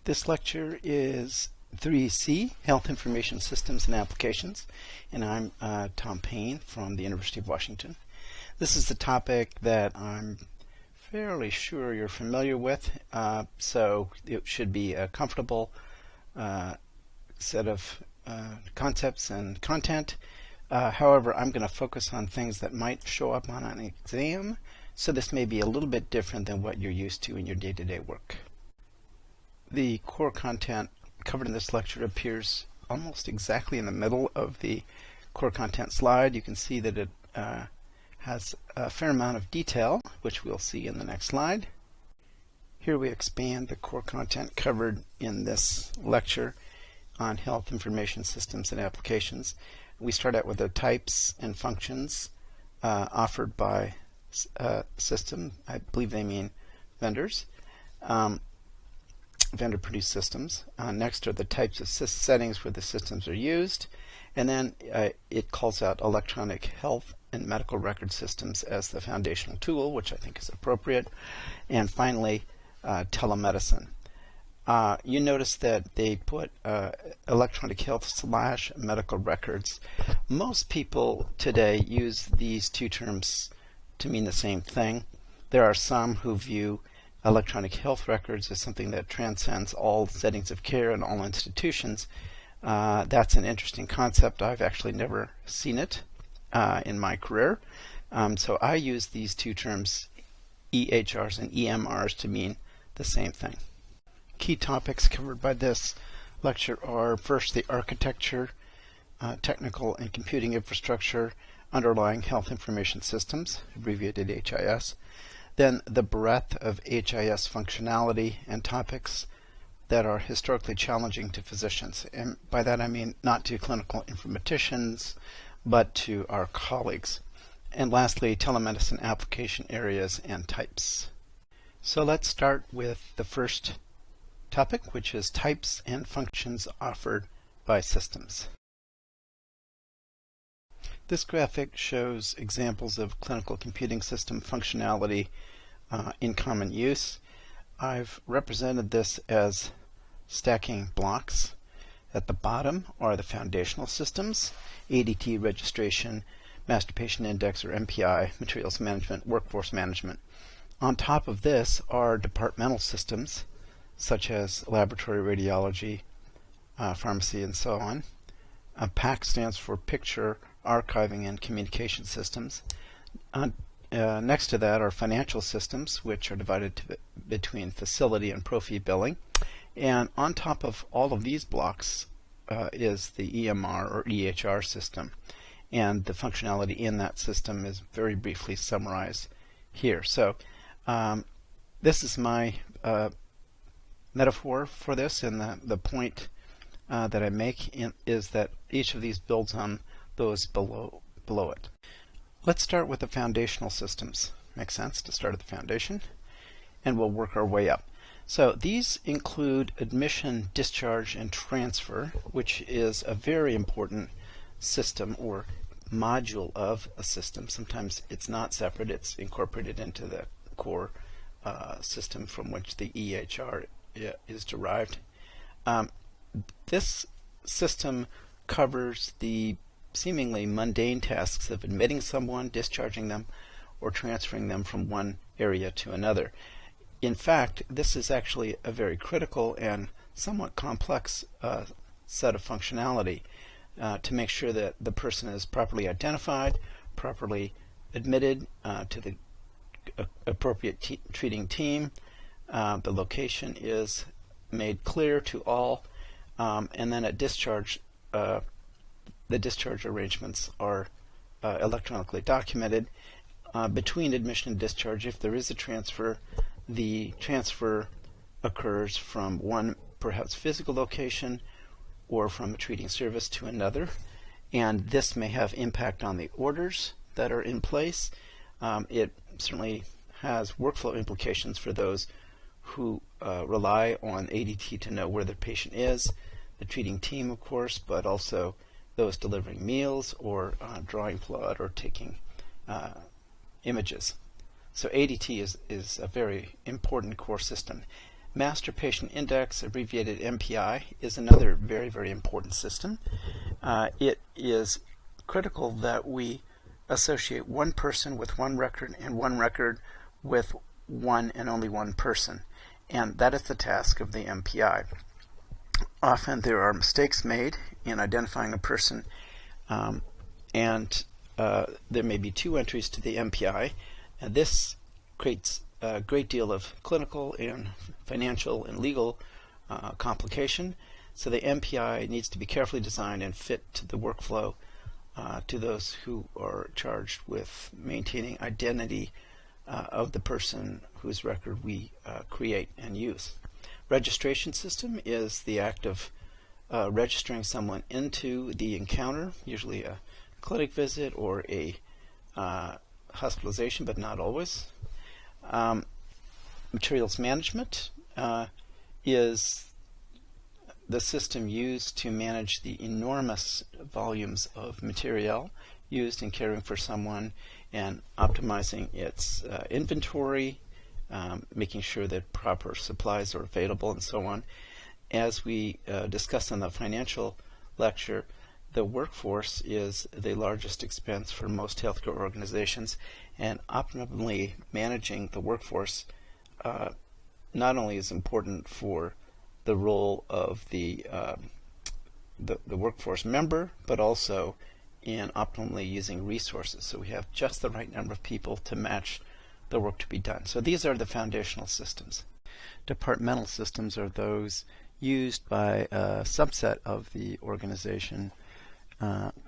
This lecture is 3C, Health Information Systems and Applications, and I'm Tom Payne from the University of Washington. This is the topic that I'm fairly sure you're familiar with, so it should be a comfortable set of concepts and content. However, I'm going to focus on things that might show up on an exam, so this may be a little bit different than what you're used to in your day-to-day work. The core content covered in this lecture appears almost exactly in the middle of the core content slide. You can see that it has a fair amount of detail, which we'll see in the next slide. Here we expand the core content covered in this lecture on health information systems and applications. We start out with the types and functions offered by system. I believe they mean vendors. Vendor-produced systems. Next are the types of settings where the systems are used, and then it calls out electronic health and medical record systems as the foundational tool, which I think is appropriate, and finally telemedicine. You notice that they put electronic health / medical records. Most people today use these two terms to mean the same thing. There are some who view electronic health records as something that transcends all settings of care and all institutions. That's an interesting concept. I've actually never seen it in my career. So I use these two terms, EHRs and EMRs, to mean the same thing. Key topics covered by this lecture are first the architecture, technical and computing infrastructure underlying health information systems, abbreviated HIS. Then the breadth of HIS functionality and topics that are historically challenging to physicians. And by that I mean not to clinical informaticians, but to our colleagues. And lastly, telemedicine application areas and types. So let's start with the first topic, which is types and functions offered by systems. This graphic shows examples of clinical computing system functionality in common use. I've represented this as stacking blocks. At the bottom are the foundational systems, ADT registration, Master Patient Index or MPI, materials management, workforce management. On top of this are departmental systems such as laboratory radiology, pharmacy, and so on. PAC stands for Picture, Archiving, and Communication Systems. Next to that are financial systems, which are divided between facility and pro-fee billing. And on top of all of these blocks is the EMR or EHR system. And the functionality in that system is very briefly summarized here. So this is my metaphor for this, and the point that I make is that each of these builds on those below it. Let's start with the foundational systems. Makes sense to start at the foundation, and we'll work our way up. So these include admission, discharge, and transfer, which is a very important system or module of a system. Sometimes it's not separate, it's incorporated into the core system from which the EHR is derived. This system covers the seemingly mundane tasks of admitting someone, discharging them, or transferring them from one area to another. In fact, this is actually a very critical and somewhat complex set of functionality to make sure that the person is properly identified, properly admitted to the appropriate treating team, the location is made clear to all, and then at discharge, the discharge arrangements are electronically documented. Between admission and discharge, if there is a transfer, the transfer occurs from one perhaps physical location or from a treating service to another, and this may have impact on the orders that are in place. It certainly has workflow implications for those who rely on ADT to know where their patient is, the treating team, of course, but also those delivering meals or drawing blood or taking images. So ADT is a very important core system. Master Patient Index, abbreviated MPI, is another very, very important system. It is critical that we associate one person with one record and one record with one and only one person. And that is the task of the MPI. Often there are mistakes made in identifying a person, and there may be two entries to the MPI. And this creates a great deal of clinical and financial and legal complication. So the MPI needs to be carefully designed and fit to the workflow to those who are charged with maintaining identity of the person whose record we create and use. Registration system is the act of registering someone into the encounter, usually a clinic visit or a hospitalization, but not always. Materials management is the system used to manage the enormous volumes of material used in caring for someone and optimizing its inventory, making sure that proper supplies are available, and so on. As we discussed in the financial lecture, the workforce is the largest expense for most healthcare organizations, and optimally managing the workforce not only is important for the role of the workforce member, but also in optimally using resources. So we have just the right number of people to match the work to be done. So these are the foundational systems. Departmental systems are those used by a subset of the organization,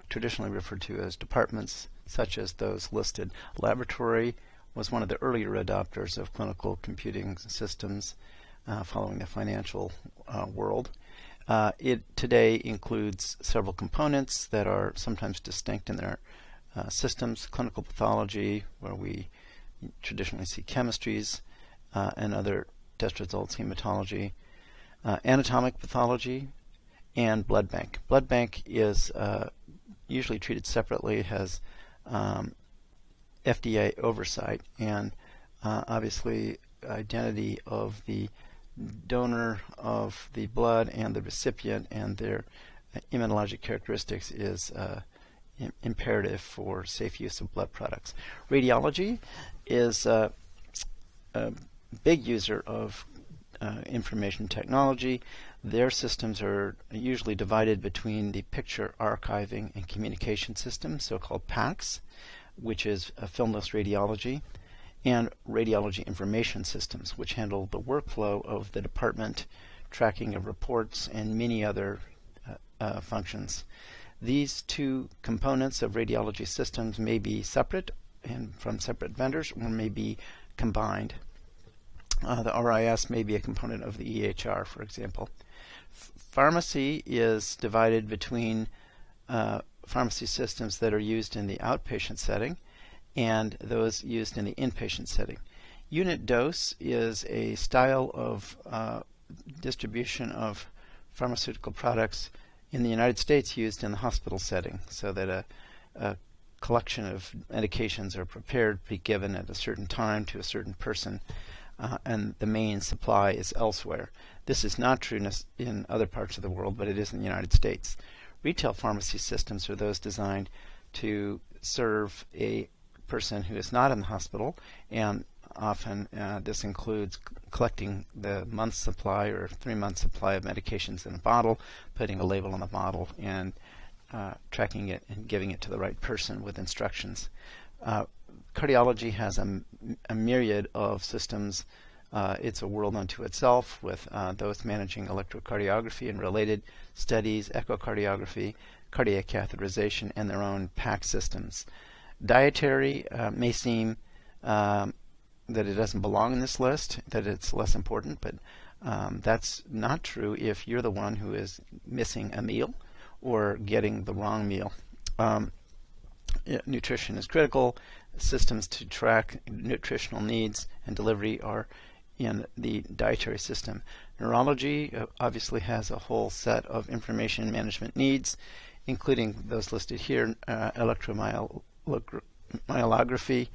traditionally referred to as departments, such as those listed. Laboratory was one of the earlier adopters of clinical computing systems following the financial world. It today includes several components that are sometimes distinct in their systems. Clinical pathology, where we traditionally see chemistries and other test results, hematology, anatomic pathology, and blood bank. Blood bank is usually treated separately, has FDA oversight, and obviously identity of the donor of the blood and the recipient and their immunologic characteristics is imperative for safe use of blood products. Radiology is a big user of information technology. Their systems are usually divided between the picture archiving and communication systems, so-called PACS, which is filmless radiology, and radiology information systems, which handle the workflow of the department, tracking of reports, and many other functions. These two components of radiology systems may be separate and from separate vendors, or may be combined. The RIS may be a component of the EHR, for example. Pharmacy is divided between pharmacy systems that are used in the outpatient setting and those used in the inpatient setting. Unit dose is a style of distribution of pharmaceutical products in the United States used in the hospital setting, so that a collection of medications are prepared to be given at a certain time to a certain person, and the main supply is elsewhere. This is not true in other parts of the world, but it is in the United States. Retail pharmacy systems are those designed to serve a person who is not in the hospital, and often this includes collecting the month's supply or 3-month supply of medications in a bottle, putting a label on the bottle, and tracking it and giving it to the right person with instructions. Cardiology has a myriad of systems. It's a world unto itself, with those managing electrocardiography and related studies, echocardiography, cardiac catheterization, and their own PAC systems. Dietary may seem that it doesn't belong in this list, that it's less important, but that's not true if you're the one who is missing a meal or getting the wrong meal. Nutrition is critical. Systems to track nutritional needs and delivery are in the dietary system. Neurology obviously has a whole set of information management needs, including those listed here, electromyography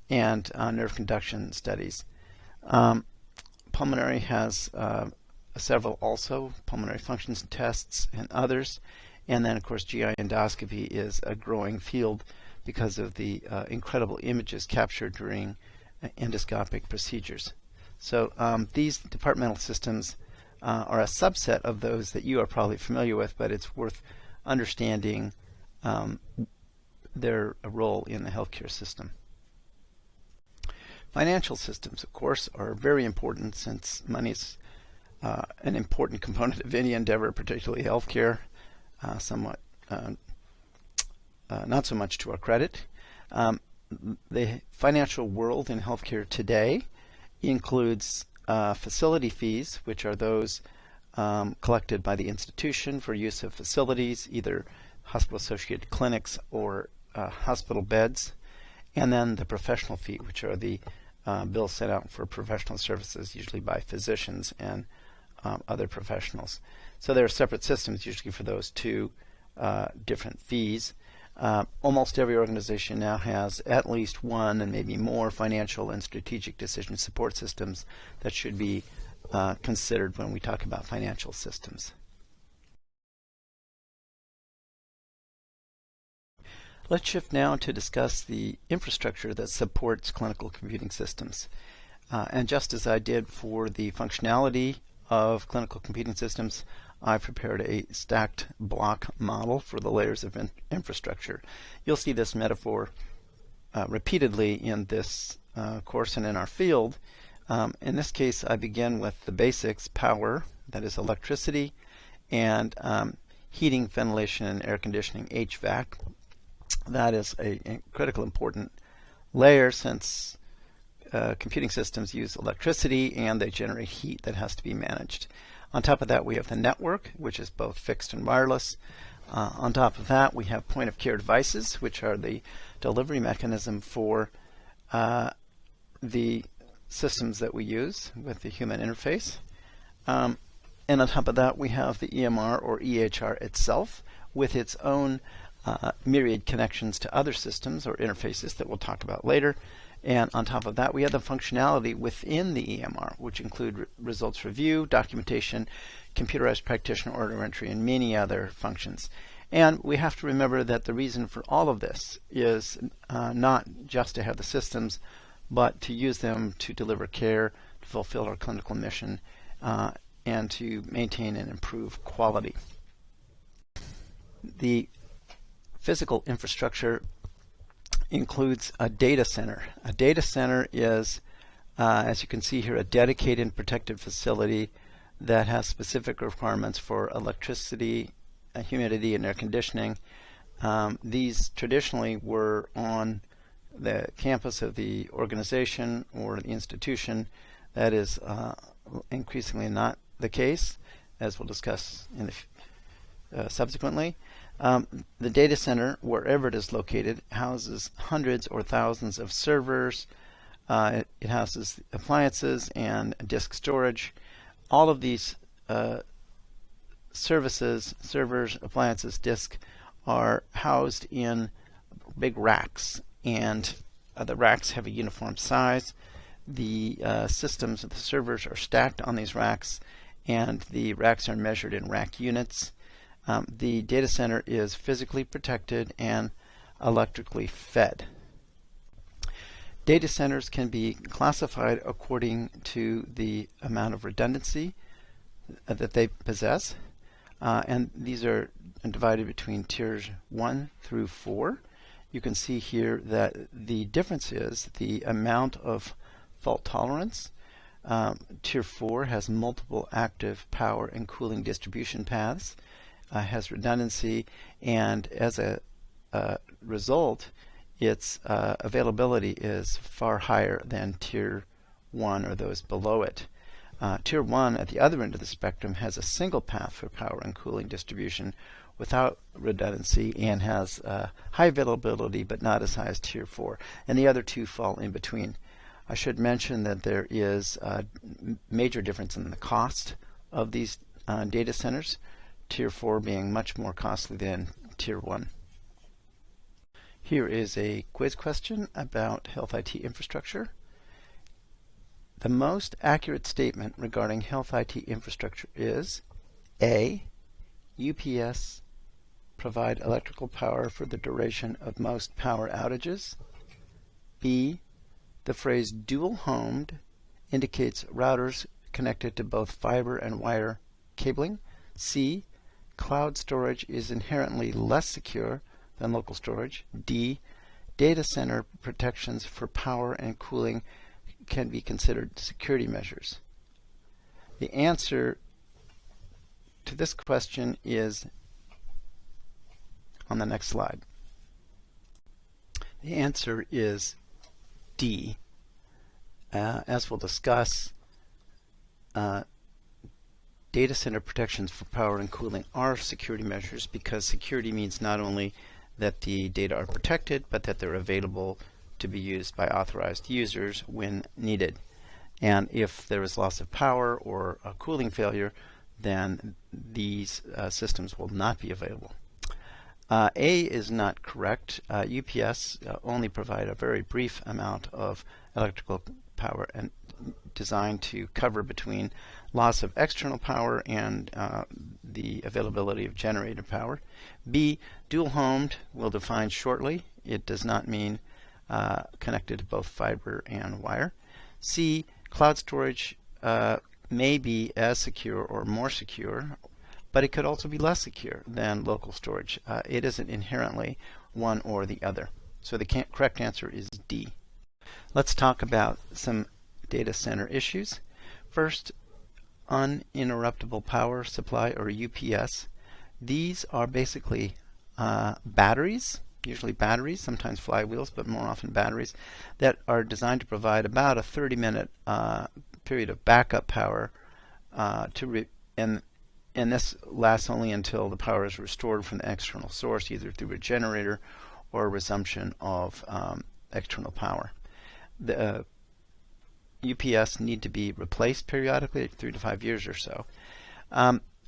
and nerve conduction studies. Pulmonary has several also, pulmonary functions tests and others. And then, of course, GI endoscopy is a growing field because of the incredible images captured during endoscopic procedures. So these departmental systems are a subset of those that you are probably familiar with, but it's worth understanding their role in the healthcare system. Financial systems, of course, are very important since money is an important component of any endeavor, particularly healthcare, somewhat not so much to our credit. The financial world in healthcare today includes facility fees, which are those collected by the institution for use of facilities, either hospital-associated clinics or hospital beds, and then the professional fee, which are the bills sent out for professional services, usually by physicians and other professionals. So there are separate systems usually for those two different fees. Almost every organization now has at least one and maybe more financial and strategic decision support systems that should be considered when we talk about financial systems. Let's shift now to discuss the infrastructure that supports clinical computing systems. And just as I did for the functionality of clinical computing systems, I've prepared a stacked block model for the layers of infrastructure. You'll see this metaphor repeatedly in this course and in our field. In this case, I begin with the basics: power, that is electricity, and heating, ventilation, and air conditioning, HVAC. That is a critical important layer since computing systems use electricity and they generate heat that has to be managed. On top of that, we have the network, which is both fixed and wireless. On top of that, we have point-of-care devices, which are the delivery mechanism for the systems that we use with the human interface. And on top of that, we have the EMR or EHR itself with its own myriad connections to other systems or interfaces that we'll talk about later. And on top of that, we have the functionality within the EMR, which include results review, documentation, computerized practitioner order entry, and many other functions. And we have to remember that the reason for all of this is not just to have the systems, but to use them to deliver care, to fulfill our clinical mission, and to maintain and improve quality. The physical infrastructure includes a data center. A data center is, as you can see here, a dedicated and protected facility that has specific requirements for electricity, humidity, and air conditioning. These traditionally were on the campus of the organization or the institution. That is increasingly not the case, as we'll discuss in subsequently. The data center, wherever it is located, houses hundreds or thousands of servers. It houses appliances and disk storage. All of these services, servers, appliances, disk, are housed in big racks, and the racks have a uniform size. The systems of the servers are stacked on these racks, and the racks are measured in rack units. The data center is physically protected and electrically fed. Data centers can be classified according to the amount of redundancy that they possess, and these are divided between tiers 1 through 4. You can see here that the difference is the amount of fault tolerance. Tier 4 has multiple active power and cooling distribution paths, has redundancy, and as a result, its availability is far higher than Tier 1 or those below it. Tier 1 at the other end of the spectrum has a single path for power and cooling distribution without redundancy and has high availability but not as high as Tier 4, and the other two fall in between. I should mention that there is a major difference in the cost of these data centers, Tier 4 being much more costly than Tier 1. Here is a quiz question about health IT infrastructure. The most accurate statement regarding health IT infrastructure is A. UPS provide electrical power for the duration of most power outages. B. The phrase dual-homed indicates routers connected to both fiber and wire cabling. C. Cloud storage is inherently less secure than local storage. D. Data center protections for power and cooling can be considered security measures. The answer to this question is on the next slide. The answer is D. As we'll discuss, data center protections for power and cooling are security measures because security means not only that the data are protected, but that they're available to be used by authorized users when needed. And if there is loss of power or a cooling failure, then these systems will not be available. A is not correct. UPS only provide a very brief amount of electrical power and designed to cover between loss of external power and the availability of generator power. B, dual-homed, we'll define shortly. It does not mean connected to both fiber and wire. C, cloud storage may be as secure or more secure, but it could also be less secure than local storage. It isn't inherently one or the other. So the correct answer is D. Let's talk about some data center issues. First, uninterruptible power supply, or UPS. These are basically batteries, usually batteries, sometimes flywheels, but more often batteries, that are designed to provide about a 30-minute period of backup power and this lasts only until the power is restored from the external source, either through a generator or a resumption of external power. The UPS need to be replaced periodically, 3 to 5 years or so.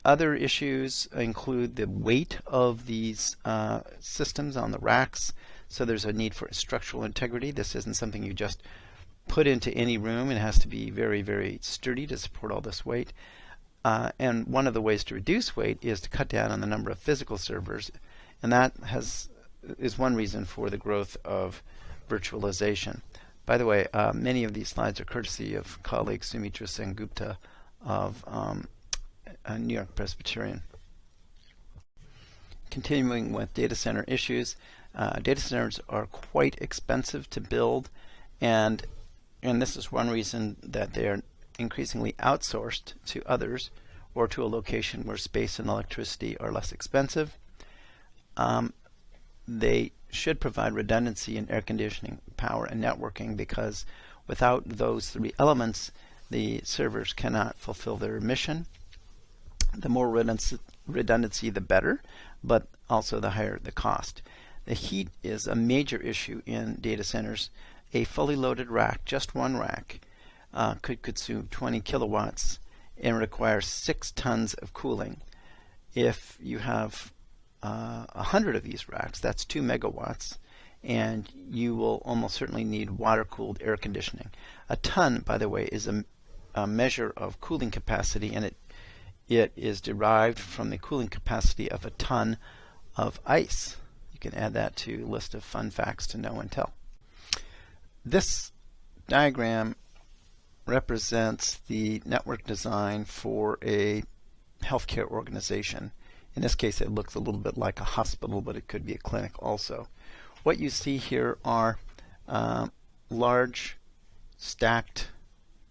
Other issues include the weight of these systems on the racks, so there's a need for structural integrity. This isn't something you just put into any room. It has to be very, very sturdy to support all this weight. And one of the ways to reduce weight is to cut down on the number of physical servers, and that is one reason for the growth of virtualization. By the way, many of these slides are courtesy of colleague Sumitra Sengupta of New York Presbyterian. Continuing with data center issues, data centers are quite expensive to build, and this is one reason that they are increasingly outsourced to others or to a location where space and electricity are less expensive. They should provide redundancy in air conditioning, power, and networking, because without those three elements, the servers cannot fulfill their mission. The more redundancy, the better, but also the higher the cost. The heat is a major issue in data centers. A fully loaded rack, just one rack, could consume 20 kilowatts and require 6 tons of cooling. If you have 100 of these racks, that's 2 megawatts, and you will almost certainly need water-cooled air conditioning. A ton, by the way, is a measure of cooling capacity, and it is derived from the cooling capacity of a ton of ice. You can add that to a list of fun facts to know and tell. This diagram represents the network design for a healthcare organization. In this case, it looks a little bit like a hospital, but it could be a clinic also. What you see here are large stacked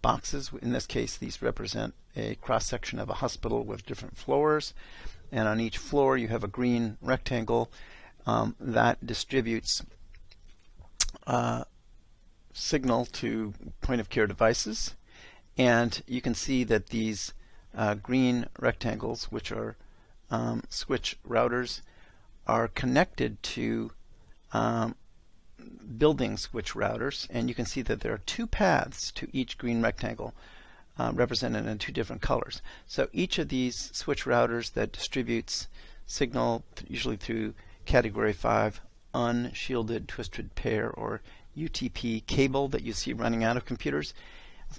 boxes. In this case, these represent a cross-section of a hospital with different floors, and on each floor you have a green rectangle that distributes signal to point-of-care devices. And you can see that these green rectangles, which are switch routers, are connected to building switch routers, and you can see that there are 2 paths to each green rectangle represented in 2 different colors. So each of these switch routers that distributes signal, usually through category 5 unshielded twisted pair or UTP cable that you see running out of computers,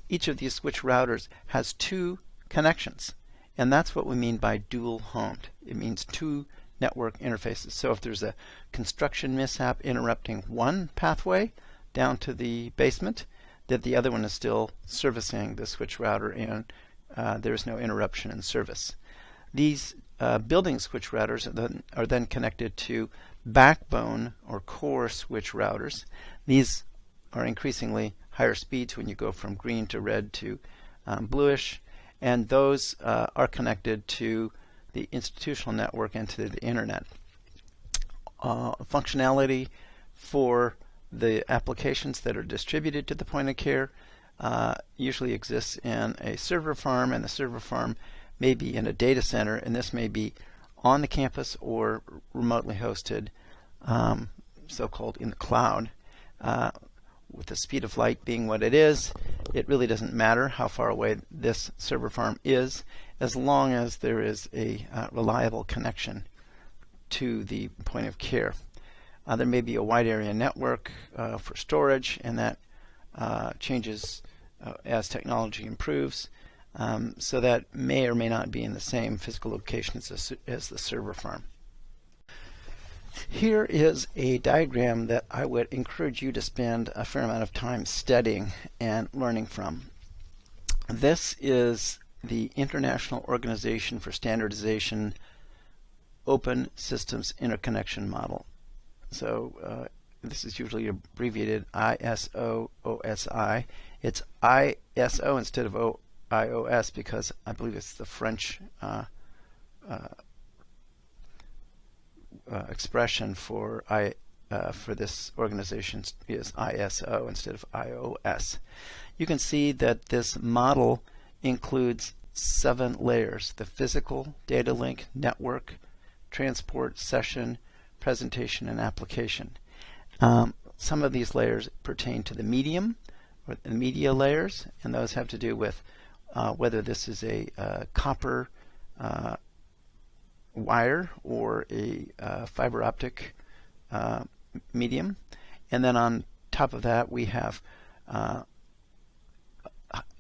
each of these switch routers has two connections, and that's what we mean by dual homed. It means two network interfaces. So if there's a construction mishap interrupting one pathway down to the basement, that the other one is still servicing the switch router, and there's no interruption in service. These building switch routers are then connected to backbone or core switch routers. These are increasingly higher speeds when you go from green to red to bluish, and those are connected to the institutional network and to the internet. Functionality for the applications that are distributed to the point of care usually exists in a server farm, and the server farm may be in a data center, and this may be on the campus or remotely hosted, so-called in the cloud. With the speed of light being what it is, it really doesn't matter how far away this server farm is, as long as there is a reliable connection to the point of care. There may be a wide area network for storage, and that changes as technology improves. So that may or may not be in the same physical location as the server farm. Here is a diagram that I would encourage you to spend a fair amount of time studying and learning from. This is the International Organization for Standardization Open Systems Interconnection Model. So this is usually abbreviated ISO-OSI. It's ISO instead of IOS because I believe it's the French expression for this organization is ISO instead of IOS. You can see that this model includes 7 layers: the physical, data link, network, transport, session, presentation, and application. Some of these layers pertain to the medium or the media layers, and those have to do with whether this is a copper wire or a fiber optic medium. And then on top of that, we have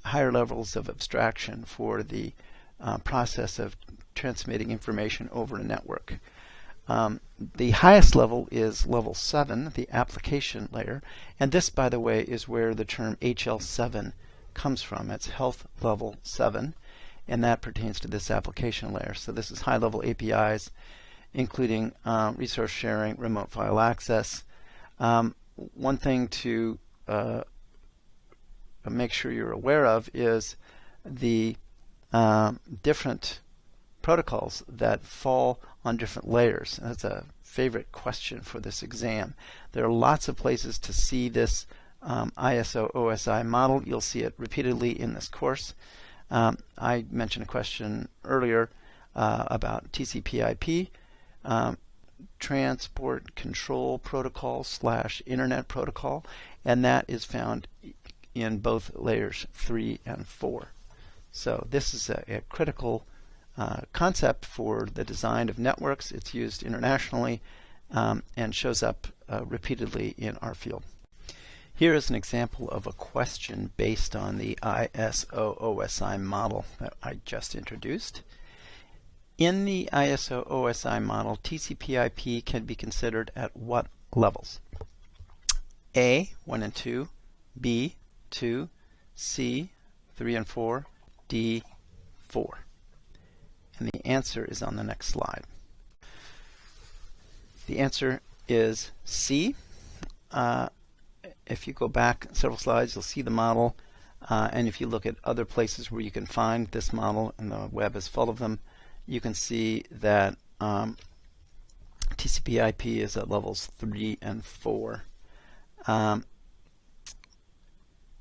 higher levels of abstraction for the process of transmitting information over a network. The highest level is level 7, the application layer, and this, by the way, is where the term HL7 comes from. It's health level 7, and that pertains to this application layer. So this is high-level APIs, including resource sharing, remote file access. One thing to make sure you're aware of is the different protocols that fall on different layers. And that's a favorite question for this exam. There are lots of places to see this ISO-OSI model. You'll see it repeatedly in this course. I mentioned a question earlier about TCP/IP, Transport Control Protocol / Internet Protocol, and that is found in both layers 3 and 4. So this is a critical concept for the design of networks. It's used internationally and shows up repeatedly in our field. Here is an example of a question based on the ISO-OSI model that I just introduced. In the ISO-OSI model, TCP/IP can be considered at what levels? A, 1 and 2, B, 2, C, 3 and 4, D, 4. And the answer is on the next slide. The answer is C. If you go back several slides, you'll see the model. And if you look at other places where you can find this model, and the web is full of them, you can see that TCP/IP is at levels 3 and 4.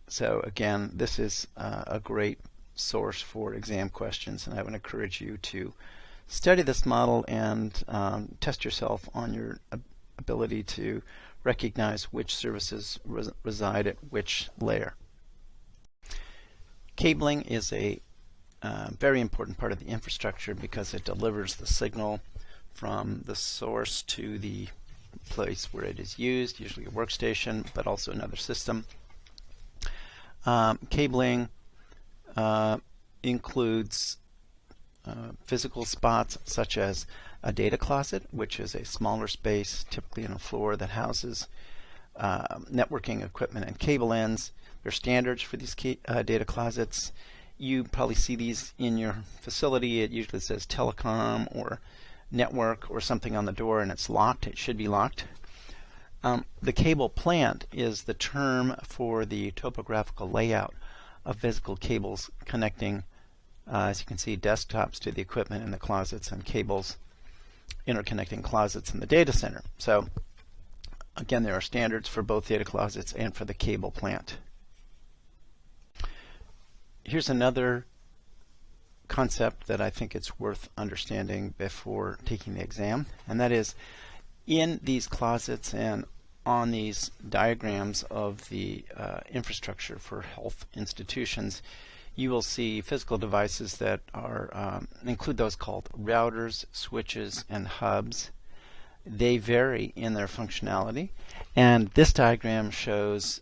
So again, this is a great source for exam questions, and I would encourage you to study this model and test yourself on your ability to recognize which services reside at which layer. Cabling is a very important part of the infrastructure because it delivers the signal from the source to the place where it is used, usually a workstation, but also another system. Cabling includes physical spots such as a data closet, which is a smaller space, typically in a floor, that houses networking equipment and cable ends. There are standards for these data closets. You probably see these in your facility. It usually says telecom or network or something on the door, and it's locked. It should be locked. The cable plant is the term for the topographical layout of physical cables connecting, as you can see, desktops to the equipment in the closets, and cables interconnecting closets in the data center. So again, there are standards for both data closets and for the cable plant. Here's another concept that I think it's worth understanding before taking the exam, and that is, in these closets and on these diagrams of the infrastructure for health institutions, you will see physical devices that are include those called routers, switches, and hubs. They vary in their functionality, and this diagram shows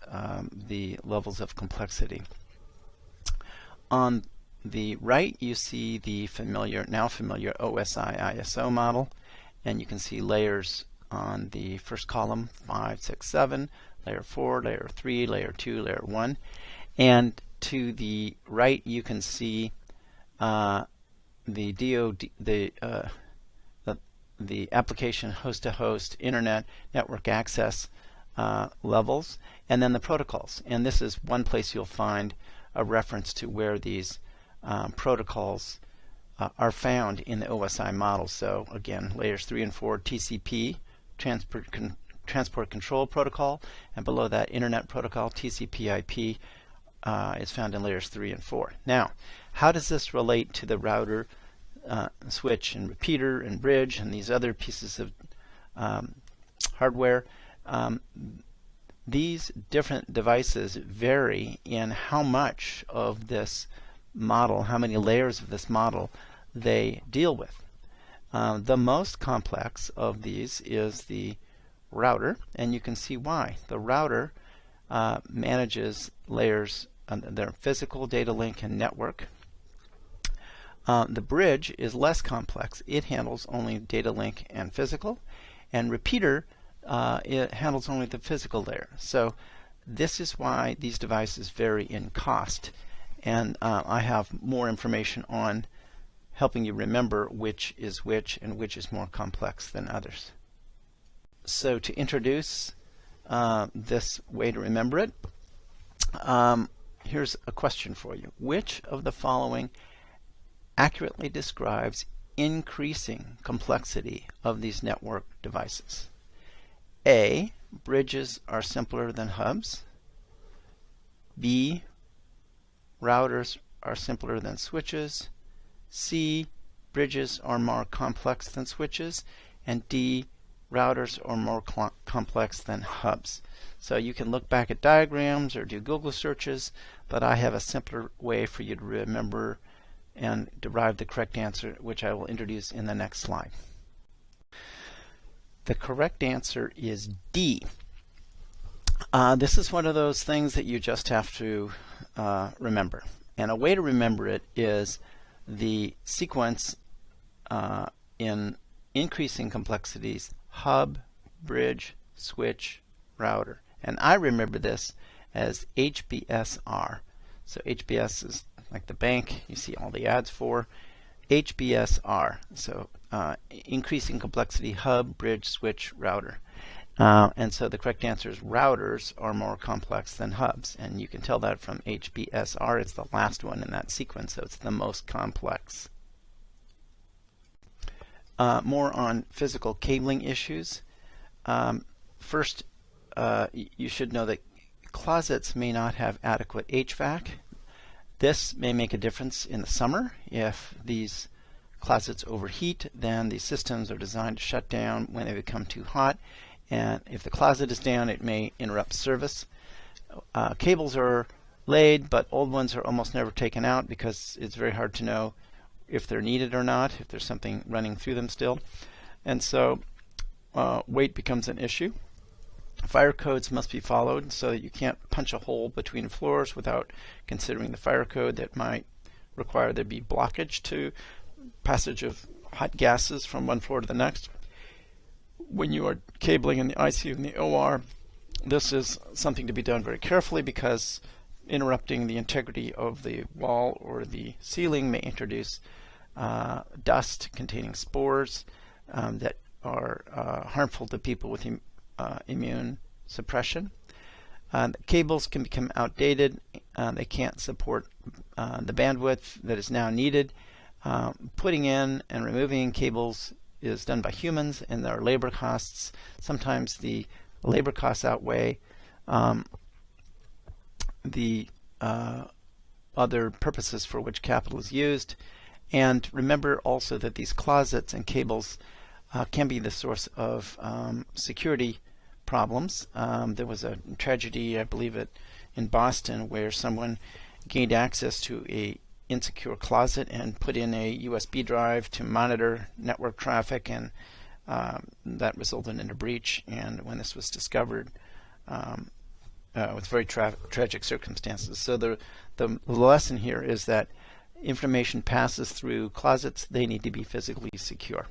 the levels of complexity. On the right, you see the now familiar OSI-ISO model, and you can see layers on the first column, 5, 6, 7, layer 4, layer 3, layer 2, layer 1. And to the right, you can see the application host-to-host internet network access levels, and then the protocols. And this is one place you'll find a reference to where these protocols are found in the OSI model. So again, layers 3 and 4, TCP, Transport Control Protocol, and below that, Internet Protocol, TCP/IP, is found in layers 3 and 4. Now, how does this relate to the router, switch, and repeater, and bridge, and these other pieces of hardware? These different devices vary in how much of this model, how many layers of this model they deal with. The most complex of these is the router, and you can see why. The router manages layers, their physical, data link, and network. The bridge is less complex. It handles only data link and physical, and repeater it handles only the physical layer. So this is why these devices vary in cost, and I have more information on helping you remember which is which and which is more complex than others. So to introduce this way to remember it, here's a question for you. Which of the following accurately describes increasing complexity of these network devices? A, bridges are simpler than hubs. B, routers are simpler than switches. C, bridges are more complex than switches. And D, routers are more complex than hubs. So you can look back at diagrams or do Google searches, but I have a simpler way for you to remember and derive the correct answer, which I will introduce in the next slide. The correct answer is D. This is one of those things that you just have to remember. And a way to remember it is the sequence in increasing complexities: hub, bridge, switch, router. And I remember this as HBSR. So HBS is like the bank you see all the ads for. HBSR. So increasing complexity: hub, bridge, switch, router. And so the correct answer is routers are more complex than hubs. And you can tell that from HBSR. It's the last one in that sequence, so it's the most complex. More on physical cabling issues. First, you should know that closets may not have adequate HVAC. This may make a difference in the summer. If these closets overheat, then the systems are designed to shut down when they become too hot. And if the closet is down, it may interrupt service. Cables are laid, but old ones are almost never taken out because it's very hard to know if they're needed or not, if there's something running through them still. And so weight becomes an issue. Fire codes must be followed, so you can't punch a hole between floors without considering the fire code. That might require there be blockage to passage of hot gases from one floor to the next. When you are cabling in the ICU and the OR, this is something to be done very carefully, because interrupting the integrity of the wall or the ceiling may introduce dust containing spores that are harmful to people with immune suppression. The cables can become outdated. They can't support the bandwidth that is now needed. Putting in and removing cables is done by humans, and there are labor costs. Sometimes the labor costs outweigh the other purposes for which capital is used. And remember also that these closets and cables can be the source of security problems. There was a tragedy, I believe in Boston, where someone gained access to a insecure closet and put in a USB drive to monitor network traffic, and that resulted in a breach. And when this was discovered, with very tragic circumstances. So the lesson here is that information passes through closets. They need to be physically secure.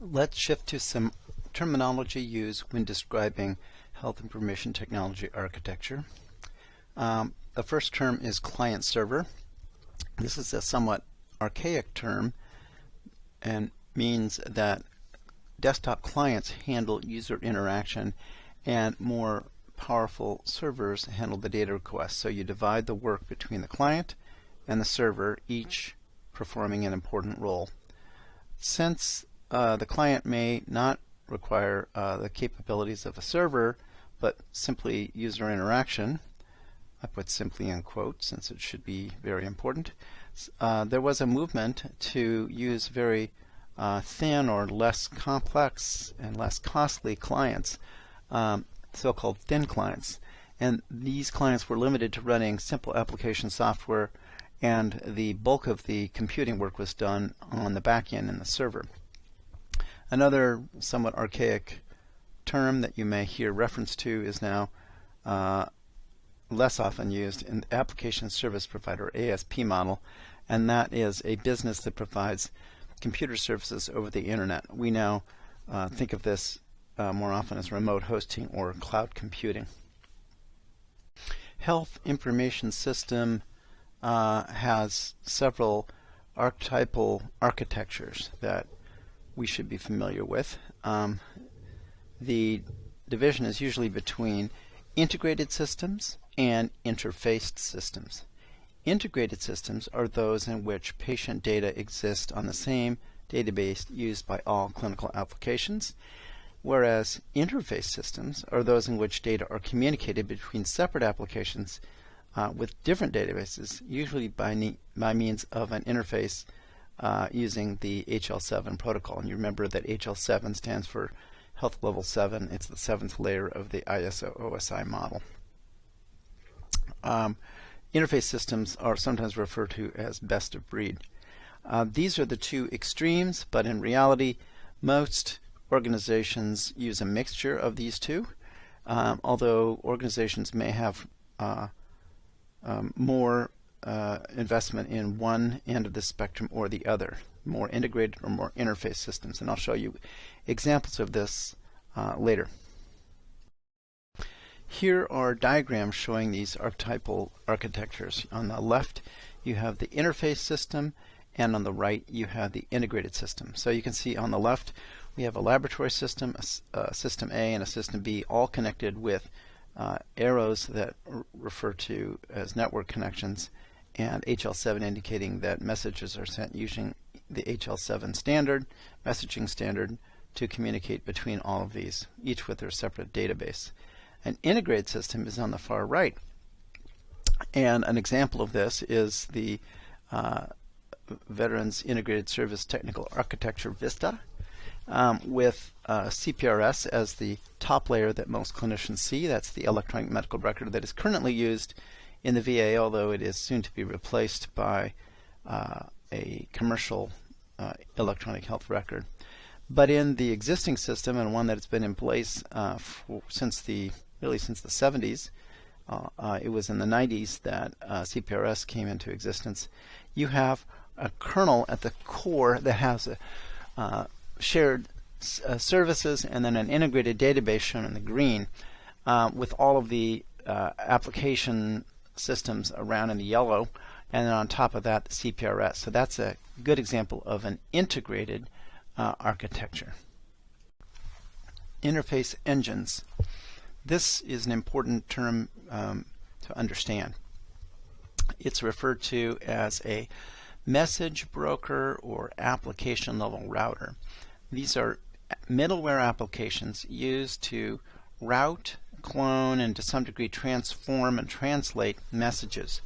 Let's shift to some terminology used when describing health information technology architecture. The first term is client-server. This is a somewhat archaic term and means that desktop clients handle user interaction and more powerful servers handle the data requests. So you divide the work between the client and the server, each performing an important role. Since the client may not require the capabilities of a server, but simply user interaction, I put simply in quotes since it should be very important, there was a movement to use very thin or less complex and less costly clients, so-called thin clients. And these clients were limited to running simple application software, and the bulk of the computing work was done on the back end in the server. Another somewhat archaic term that you may hear reference to is now less often used in the application service provider, ASP model, and that is a business that provides computer services over the internet. We now think of this more often as remote hosting or cloud computing. Health information system has several archetypal architectures that we should be familiar with. The division is usually between integrated systems and interfaced systems. Integrated systems are those in which patient data exist on the same database used by all clinical applications, whereas interface systems are those in which data are communicated between separate applications with different databases, usually by means of an interface using the HL7 protocol. And you remember that HL7 stands for Health Level 7. It's the 7th layer of the ISO OSI model. Interface systems are sometimes referred to as best of breed. These are the two extremes, but in reality, most organizations use a mixture of these two, although organizations may have more investment in one end of the spectrum or the other, more integrated or more interface systems. And I'll show you examples of this later. Here are diagrams showing these archetypal architectures. On the left, you have the interface system, and on the right, you have the integrated system. So you can see on the left, we have a laboratory system, a system A and a system B, all connected with arrows that refer to as network connections, and HL7 indicating that messages are sent using the HL7 standard, messaging standard, to communicate between all of these, each with their separate database. An integrated system is on the far right, and an example of this is the Veterans Integrated Service Technical Architecture VISTA, with CPRS as the top layer that most clinicians see. That's the electronic medical record that is currently used in the VA, although it is soon to be replaced by a commercial electronic health record. But in the existing system, and one that's been in place since the 70s, it was in the 90s that CPRS came into existence. You have a kernel at the core that has shared services and then an integrated database shown in the green with all of the application systems around in the yellow, and then on top of that the CPRS. So that's a good example of an integrated architecture. Interface engines. This is an important term to understand. It's referred to as a message broker or application level router. These are middleware applications used to route, clone, and to some degree transform and translate messages.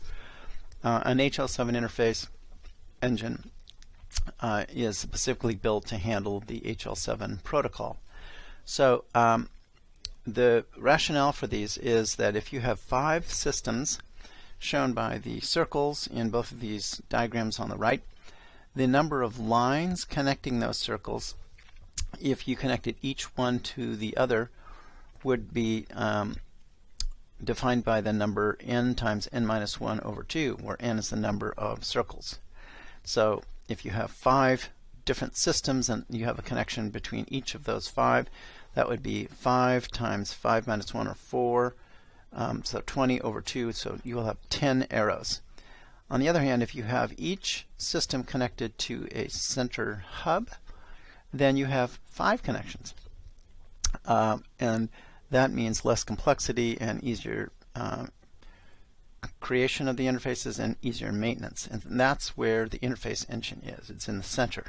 An HL7 interface engine is specifically built to handle the HL7 protocol. So the rationale for these is that if you have 5 systems shown by the circles in both of these diagrams on the right, the number of lines connecting those circles, if you connected each one to the other, would be defined by the number n times n minus 1 over 2, where n is the number of circles. So if you have 5 different systems and you have a connection between each of those 5, that would be 5 times 5 minus 1 or 4, so 20 over 2, so you will have 10 arrows. On the other hand, if you have each system connected to a center hub, then you have 5 connections. And that means less complexity and easier creation of the interfaces and easier maintenance. And that's where the interface engine is. It's in the center.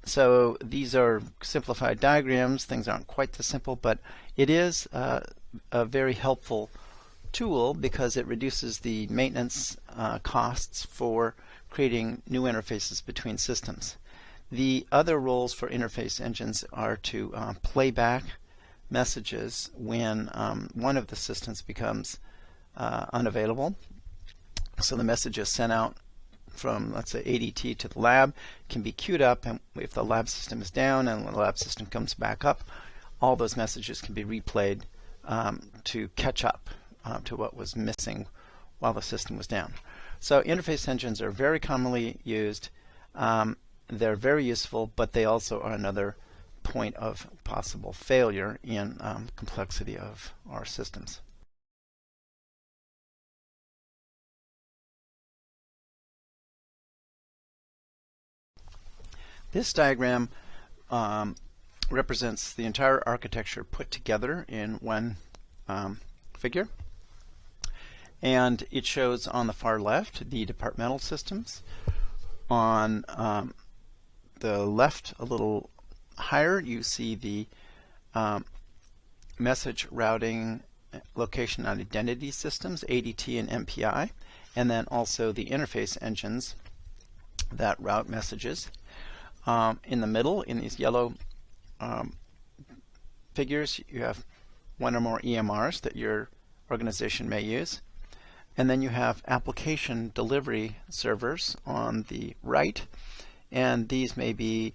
So these are simplified diagrams. Things aren't quite this simple, but it is a very helpful tool because it reduces the maintenance costs for creating new interfaces between systems. The other roles for interface engines are to play back messages when one of the systems becomes unavailable. So the message is sent out from, let's say, ADT to the lab, can be queued up, and if the lab system is down and the lab system comes back up, all those messages can be replayed to catch up to what was missing while the system was down. So interface engines are very commonly used. They're very useful, but they also are another point of possible failure in complexity of our systems. This diagram represents the entire architecture put together in one figure. And it shows on the far left the departmental systems. On the left, a little higher, you see the message routing, location, and identity systems, ADT and MPI, and then also the interface engines that route messages. In the middle, in these yellow figures, you have one or more EMRs that your organization may use. And then you have application delivery servers on the right, and these may be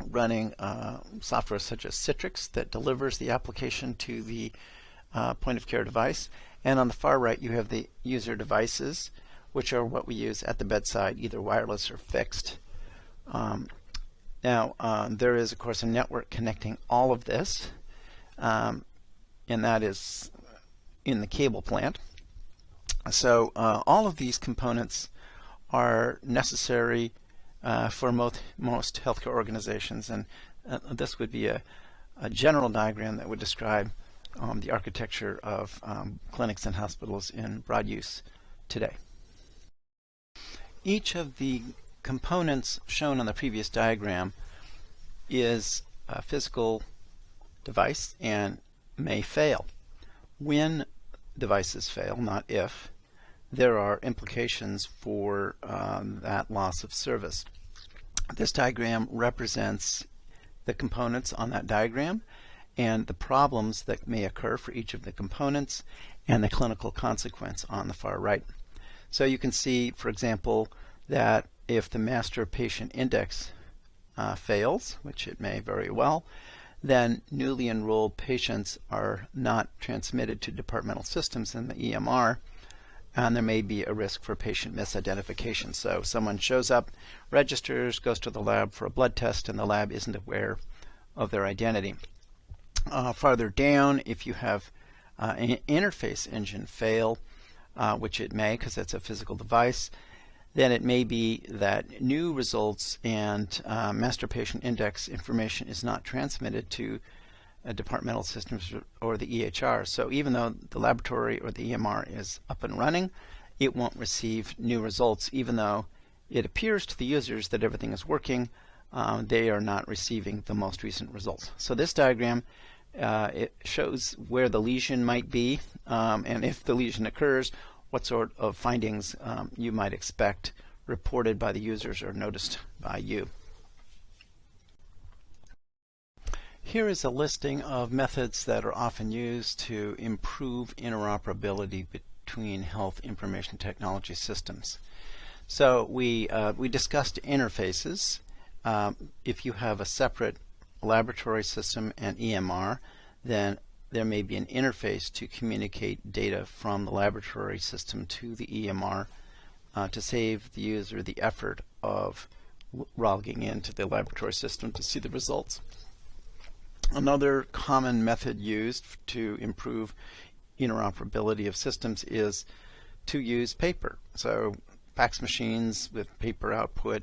running software such as Citrix that delivers the application to the point-of-care device. And on the far right, you have the user devices, which are what we use at the bedside, either wireless or fixed. Now, there is, of course, a network connecting all of this, and that is in the cable plant. So all of these components are necessary for most healthcare organizations, and this would be a general diagram that would describe the architecture of clinics and hospitals in broad use today. Each of the components shown on the previous diagram is a physical device and may fail. When devices fail, not if, there are implications for that loss of service. This diagram represents the components on that diagram and the problems that may occur for each of the components and the clinical consequence on the far right. So you can see, for example, that if the master patient index fails, which it may very well, then newly enrolled patients are not transmitted to departmental systems in the EMR, and there may be a risk for patient misidentification. So someone shows up, registers, goes to the lab for a blood test, and the lab isn't aware of their identity. Farther down, if you have an interface engine fail, which it may because it's a physical device, then it may be that new results and master patient index information is not transmitted to departmental systems or the EHR. So even though the laboratory or the EMR is up and running, it won't receive new results. Even though it appears to the users that everything is working, they are not receiving the most recent results. So this diagram it shows where the lesion might be, and if the lesion occurs, what sort of findings you might expect reported by the users or noticed by you. Here is a listing of methods that are often used to improve interoperability between health information technology systems. So we discussed interfaces. If you have a separate laboratory system and EMR, then there may be an interface to communicate data from the laboratory system to the EMR to save the user the effort of logging into the laboratory system to see the results. Another common method used to improve interoperability of systems is to use paper. So fax machines with paper output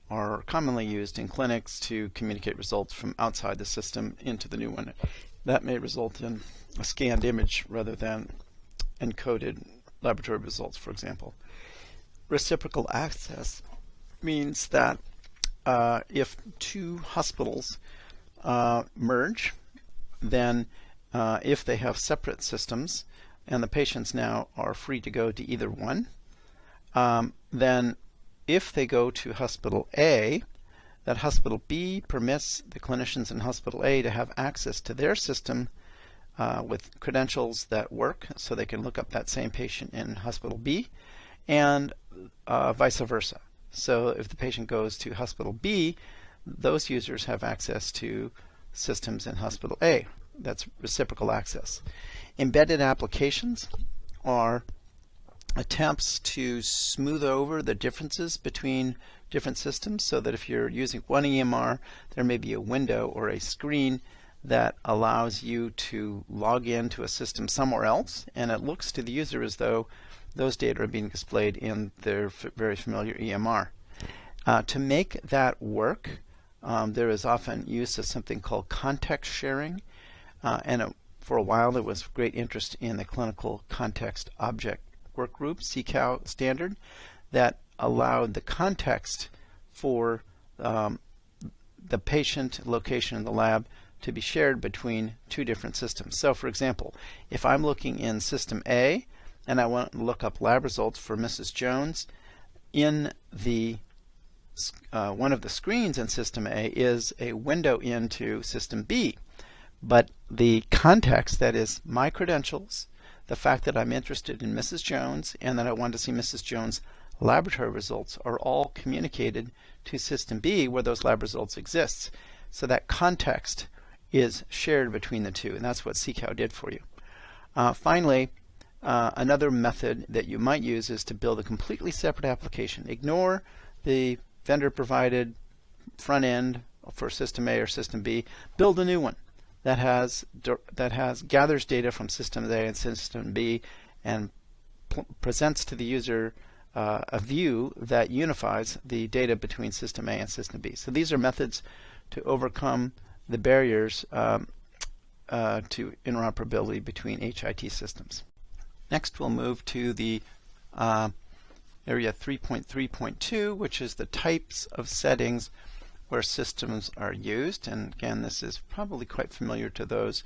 are commonly used in clinics to communicate results from outside the system into the new one. That may result in a scanned image rather than encoded laboratory results, for example. Reciprocal access means that if two hospitals merge, then if they have separate systems and the patients now are free to go to either one, then if they go to hospital A, that hospital B permits the clinicians in hospital A to have access to their system with credentials that work, so they can look up that same patient in hospital B, and vice versa. So if the patient goes to hospital B, those users have access to systems in hospital A. That's reciprocal access. Embedded applications are attempts to smooth over the differences between different systems, so that if you're using one EMR, there may be a window or a screen that allows you to log into a system somewhere else, and it looks to the user as though those data are being displayed in their very familiar EMR. To make that work, there is often use of something called context sharing, for a while there was great interest in the clinical context object workgroup, CCOW standard, that allowed the context for the patient location in the lab to be shared between two different systems. So for example, if I'm looking in system A and I want to look up lab results for Mrs. Jones, in the one of the screens in system A is a window into system B, but the context, that is my credentials, the fact that I'm interested in Mrs. Jones and that I want to see Mrs. Jones' laboratory results, are all communicated to system B where those lab results exist. So that context is shared between the two, and that's what CCOW did for you. Finally, another method that you might use is to build a completely separate application. Ignore the vendor-provided front end for system A or system B. Build a new one that gathers data from system A and system B and presents to the user a view that unifies the data between system A and system B. So these are methods to overcome the barriers to interoperability between HIT systems. Next, we'll move to the area 3.3.2, which is the types of settings where systems are used. And again, this is probably quite familiar to those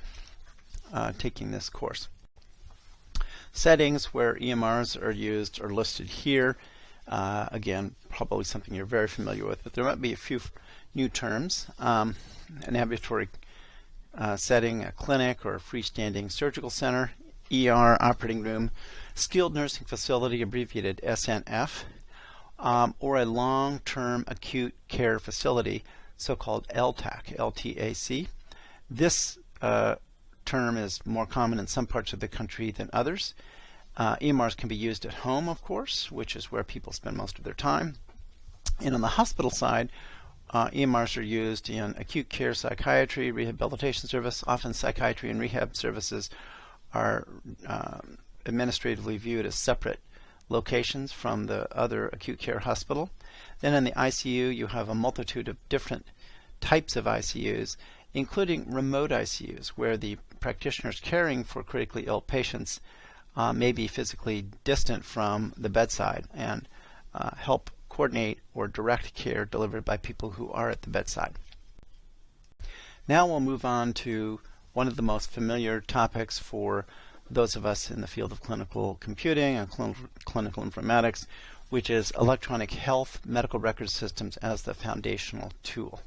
taking this course. Settings where EMRs are used are listed here. Again, probably something you're very familiar with, but there might be a few new terms. An ambulatory setting, a clinic or a freestanding surgical center, ER, operating room, skilled nursing facility, abbreviated SNF, or a long-term acute care facility, so-called LTAC, LTAC. This term is more common in some parts of the country than others. EMRs can be used at home, of course, which is where people spend most of their time. And on the hospital side, EMRs are used in acute care psychiatry, rehabilitation service. Often psychiatry and rehab services are administratively viewed as separate locations from the other acute care hospital. Then in the ICU, you have a multitude of different types of ICUs, including remote ICUs, where the practitioners caring for critically ill patients may be physically distant from the bedside and help coordinate or direct care delivered by people who are at the bedside. Now we'll move on to one of the most familiar topics for those of us in the field of clinical computing and clinical informatics, which is electronic health medical record systems as the foundational tool.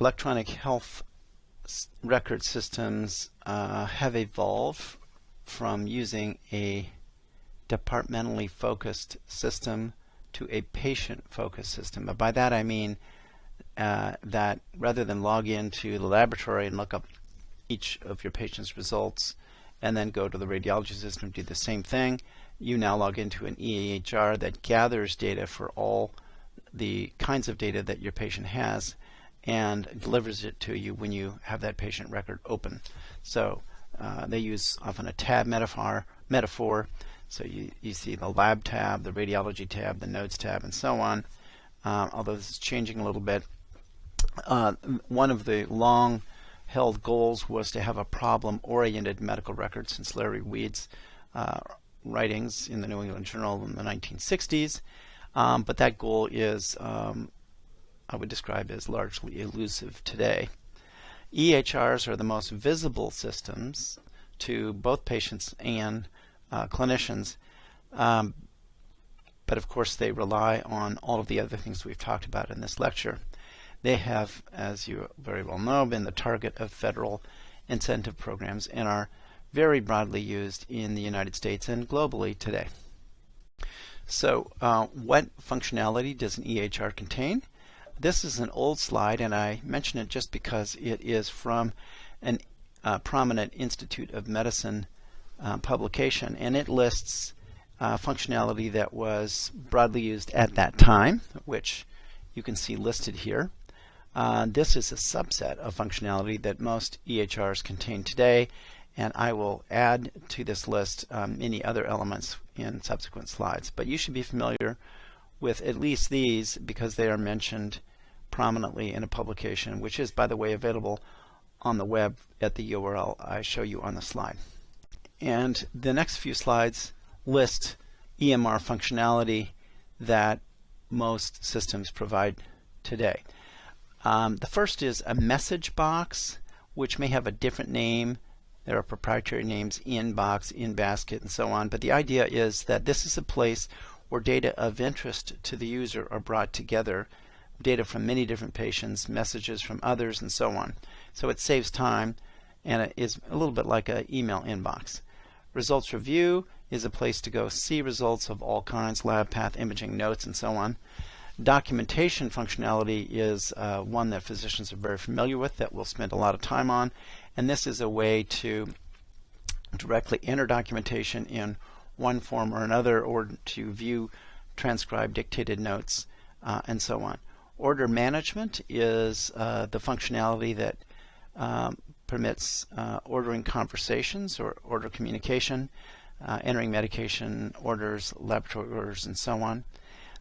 Electronic health record systems have evolved from using a departmentally focused system to a patient-focused system. But by that I mean that rather than log into the laboratory and look up each of your patient's results and then go to the radiology system and do the same thing, you now log into an EHR that gathers data for all the kinds of data that your patient has and delivers it to you when you have that patient record open. So they use often a tab metaphor. So you see the lab tab, the radiology tab, the notes tab, and so on. Although this is changing a little bit. One of the long-held goals was to have a problem-oriented medical record since Larry Weed's writings in the New England Journal in the 1960s. But that goal is, I would describe as largely elusive today. EHRs are the most visible systems to both patients and clinicians, but of course they rely on all of the other things we've talked about in this lecture. They have, as you very well know, been the target of federal incentive programs and are very broadly used in the United States and globally today. So what functionality does an EHR contain? This is an old slide, and I mention it just because it is from a prominent Institute of Medicine publication, and it lists functionality that was broadly used at that time, which you can see listed here. This is a subset of functionality that most EHRs contain today, and I will add to this list many other elements in subsequent slides. But you should be familiar with at least these because they are mentioned prominently in a publication, which is, by the way, available on the web at the URL I show you on the slide. And the next few slides list EMR functionality that most systems provide today. The first is a message box, which may have a different name. There are proprietary names, in-box, in-basket, and so on. But the idea is that this is a place where data of interest to the user are brought together, data from many different patients, messages from others, and so on. So it saves time, and it is a little bit like an email inbox. Results review is a place to go see results of all kinds, lab path, imaging, notes, and so on. Documentation functionality is one that physicians are very familiar with that we'll spend a lot of time on, and this is a way to directly enter documentation in one form or another, or to view transcribed dictated notes, and so on. Order management is the functionality that permits ordering conversations or order communication, entering medication orders, laboratory orders, and so on.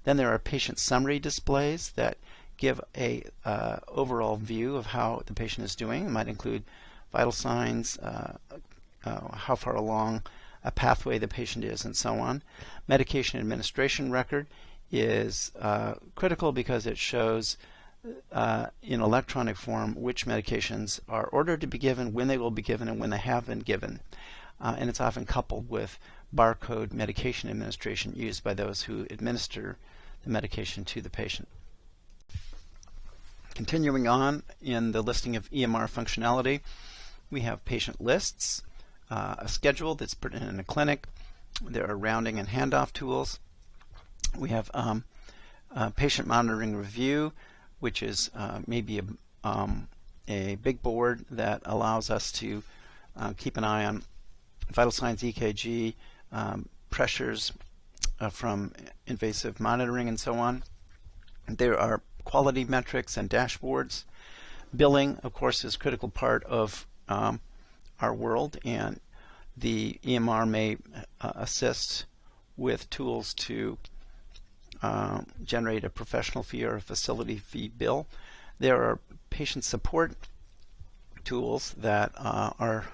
Then there are patient summary displays that give a overall view of how the patient is doing. It might include vital signs, how far along a pathway the patient is, and so on. Medication administration record is critical because it shows in electronic form which medications are ordered to be given, when they will be given, and when they have been given. And it's often coupled with barcode medication administration used by those who administer the medication to the patient. Continuing on in the listing of EMR functionality, we have patient lists, a schedule that's put in a clinic. There are rounding and handoff tools. We have patient monitoring review, which is maybe a big board that allows us to keep an eye on vital signs, EKG, pressures from invasive monitoring, and so on. There are quality metrics and dashboards. Billing, of course, is a critical part of our world, and the EMR may assist with tools to generate a professional fee or a facility fee bill. There are patient support tools that are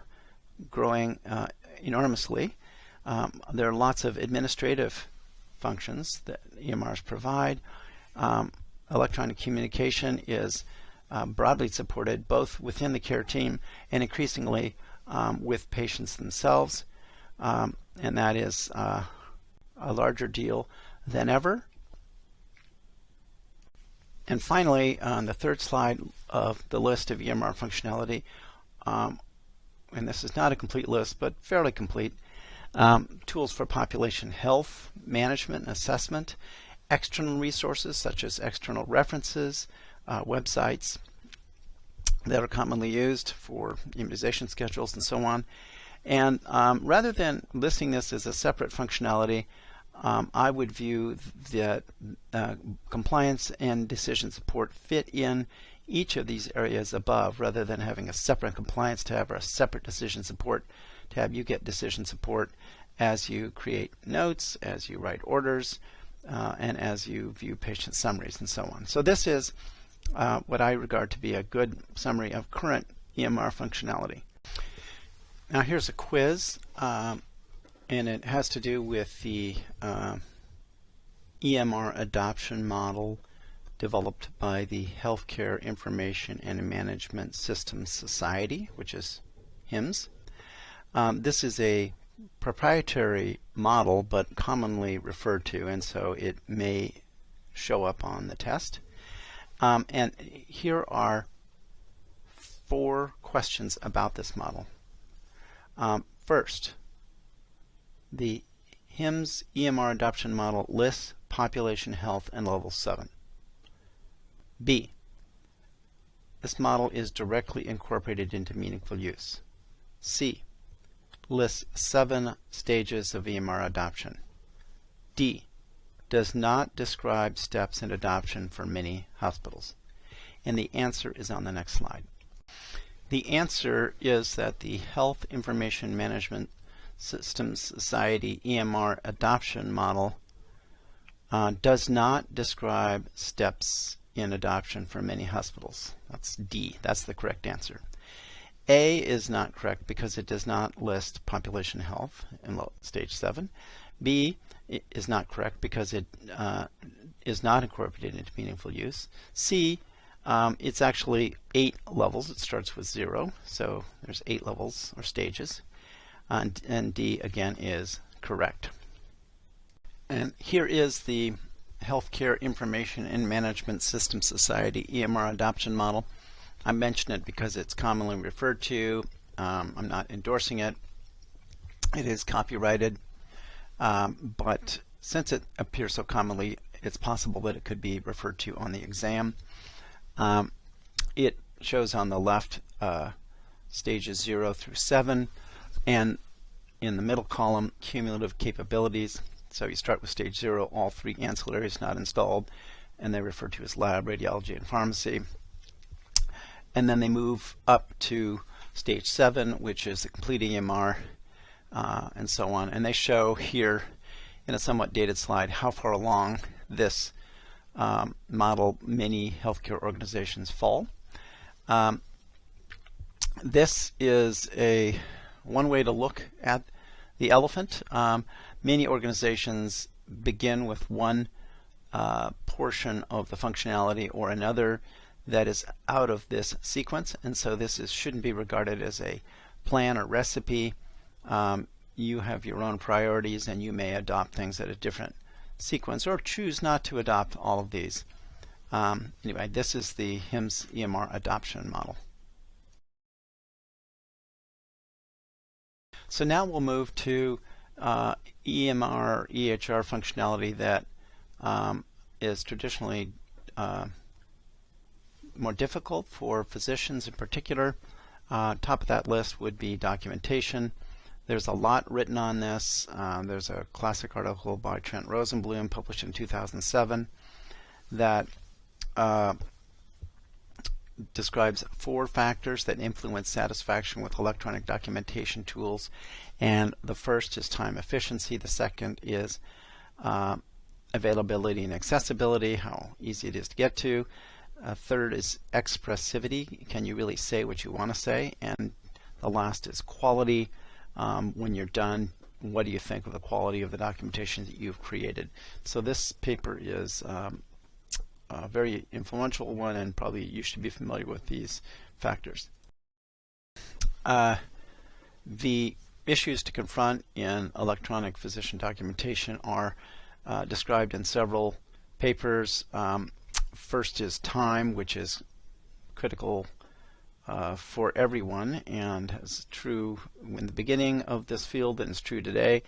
growing enormously. There are lots of administrative functions that EMRs provide. Electronic communication is broadly supported both within the care team and increasingly with patients themselves, and that is a larger deal than ever. And finally, on the third slide of the list of EMR functionality, and this is not a complete list, but fairly complete, tools for population health management and assessment, external resources such as external references, websites that are commonly used for immunization schedules and so on. And rather than listing this as a separate functionality, I would view that compliance and decision support fit in each of these areas above, rather than having a separate compliance tab or a separate decision support tab. You get decision support as you create notes, as you write orders, and as you view patient summaries and so on. So this is what I regard to be a good summary of current EMR functionality. Now here's a quiz, and it has to do with the EMR adoption model developed by the Healthcare Information and Management Systems Society, which is HIMSS. This is a proprietary model, but commonly referred to, and so it may show up on the test. And here are 4 questions about this model. First, the HIMSS EMR adoption model lists population health and level 7. B, this model is directly incorporated into meaningful use. C, lists 7 stages of EMR adoption. D, does not describe steps in adoption for many hospitals. And the answer is on the next slide. The answer is that the Health Information Management Systems Society EMR adoption model does not describe steps in adoption for many hospitals. That's D. That's the correct answer. A is not correct because it does not list population health in stage 7. B is not correct because it is not incorporated into meaningful use. C, it's actually 8 levels. It starts with 0, so there's 8 levels or stages. And D, again, is correct. And here is the Healthcare Information and Management Systems Society EMR adoption model. I mention it because it's commonly referred to. I'm not endorsing it. It is copyrighted, but since it appears so commonly, it's possible that it could be referred to on the exam. It shows on the left stages 0 through 7, and in the middle column, cumulative capabilities. So you start with stage 0, all 3 ancillaries not installed, and they're referred to as lab, radiology, and pharmacy. And then they move up to stage 7, which is the complete EMR, and so on. And they show here in a somewhat dated slide how far along this model many healthcare organizations fall. This is one way to look at the elephant. Many organizations begin with one portion of the functionality or another that is out of this sequence, and so this shouldn't be regarded as a plan or recipe. You have your own priorities, and you may adopt things at a different sequence or choose not to adopt all of these. Anyway, this is the HIMSS EMR adoption model. So now we'll move to EMR, EHR functionality that is traditionally more difficult for physicians in particular. Top of that list would be documentation. There's a lot written on this. There's a classic article by Trent Rosenblum published in 2007 that describes 4 factors that influence satisfaction with electronic documentation tools. And the first is time efficiency. The second is availability and accessibility, how easy it is to get to. Third is expressivity. Can you really say what you want to say? And the last is quality. When you're done, what do you think of the quality of the documentation that you've created? So this paper is a very influential one, and probably you should be familiar with these factors. The issues to confront in electronic physician documentation are described in several papers. First is time, which is critical for everyone, and is true in the beginning of this field and is true today.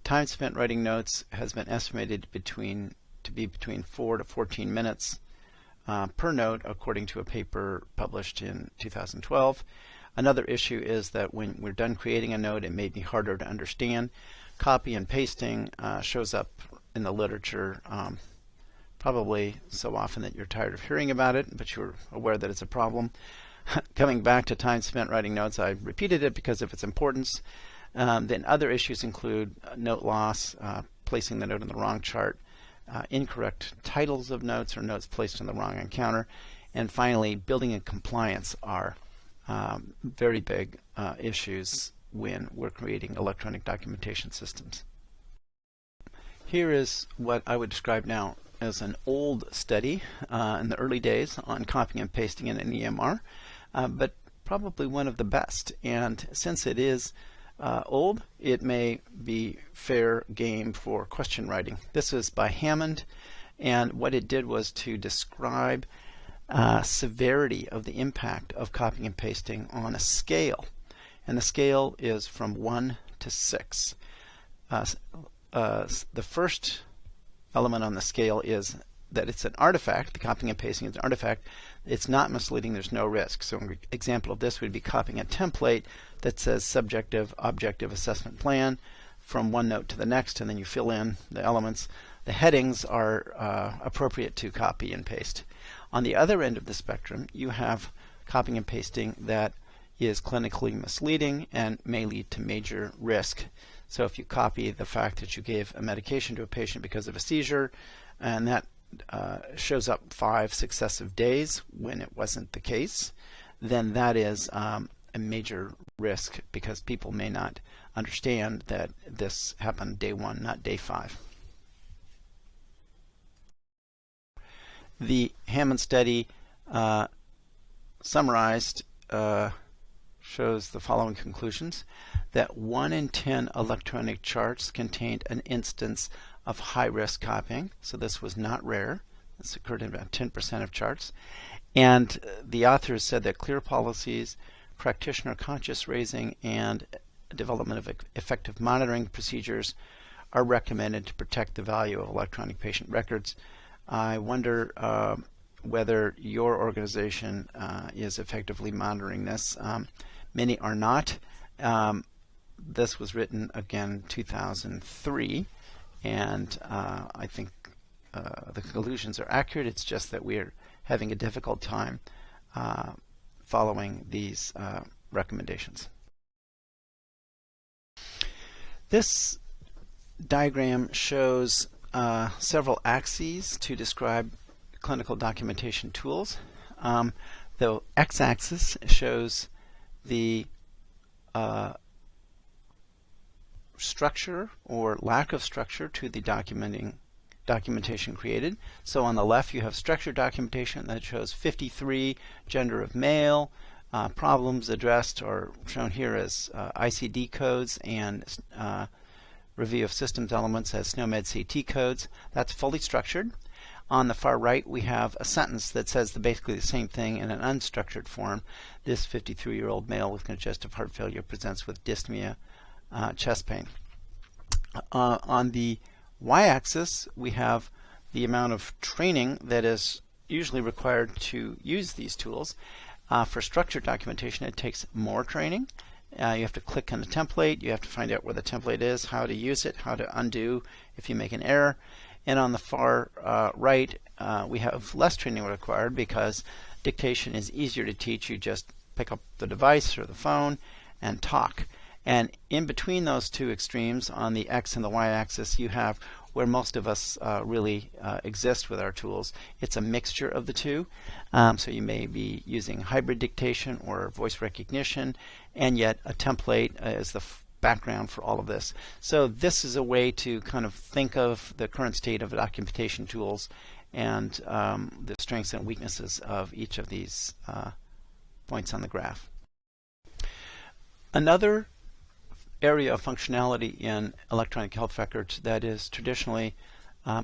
Time spent writing notes has been estimated to be between 4 to 14 minutes per note, according to a paper published in 2012. Another issue is that when we're done creating a note, it may be harder to understand. Copy and pasting shows up in the literature probably so often that you're tired of hearing about it, but you're aware that it's a problem. Coming back to time spent writing notes, I repeated it because of its importance. Then other issues include note loss, placing the note in the wrong chart, incorrect titles of notes or notes placed in the wrong encounter, and finally, building and compliance are very big issues when we're creating electronic documentation systems. Here is what I would describe now as an old study in the early days on copying and pasting in an EMR, but probably one of the best. And since it is old, it may be fair game for question writing. This is by Hammond, and what it did was to describe severity of the impact of copying and pasting on a scale. And the scale is from 1 to 6. The first element on the scale is that it's an artifact. The copying and pasting is an artifact. It's not misleading. There's no risk. So an example of this would be copying a template that says subjective objective assessment plan from one note to the next, and then you fill in the elements. The headings are appropriate to copy and paste. On the other end of the spectrum, you have copying and pasting that is clinically misleading and may lead to major risk. So if you copy the fact that you gave a medication to a patient because of a seizure, and that shows up 5 successive days when it wasn't the case, then that is a major risk, because people may not understand that this happened day 1, not day 5. The Hammond study summarized shows the following conclusions: that 1 in 10 electronic charts contained an instance of high-risk copying. So this was not rare. This occurred in about 10% of charts. And the authors said that clear policies, practitioner conscious raising, and development of effective monitoring procedures are recommended to protect the value of electronic patient records. I wonder whether your organization is effectively monitoring this. Many are not. This was written again 2003, and I think the conclusions are accurate. It's just that we're having a difficult time following these recommendations. This diagram shows several axes to describe clinical documentation tools. The x-axis shows the structure or lack of structure to the documentation created. So on the left you have structured documentation that shows 53, gender of male, problems addressed are shown here as ICD codes, and review of systems elements as SNOMED CT codes. That's fully structured. On the far right we have a sentence that says basically the same thing in an unstructured form. This 53-year-old male with congestive heart failure presents with dyspnea, chest pain. On the y-axis we have the amount of training that is usually required to use these tools. For structured documentation, it takes more training. You have to click on the template, you have to find out where the template is, how to use it, how to undo if you make an error. And on the far right, we have less training required because dictation is easier to teach. You just pick up the device or the phone and talk. And in between those two extremes, on the X and the Y axis, you have where most of us really exist with our tools. It's a mixture of the two. So you may be using hybrid dictation or voice recognition, and yet a template is the background for all of this. So this is a way to kind of think of the current state of documentation tools and the strengths and weaknesses of each of these points on the graph. Another area of functionality in electronic health records that is traditionally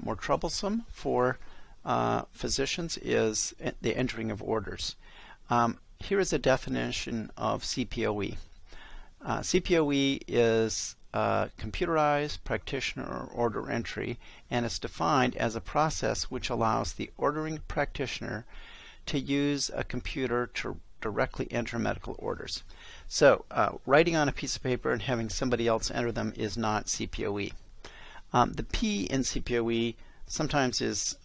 more troublesome for physicians is the entering of orders. Here is a definition of CPOE. CPOE is computerized practitioner order entry, and it's defined as a process which allows the ordering practitioner to use a computer to directly enter medical orders. So writing on a piece of paper and having somebody else enter them is not CPOE. The P in CPOE sometimes is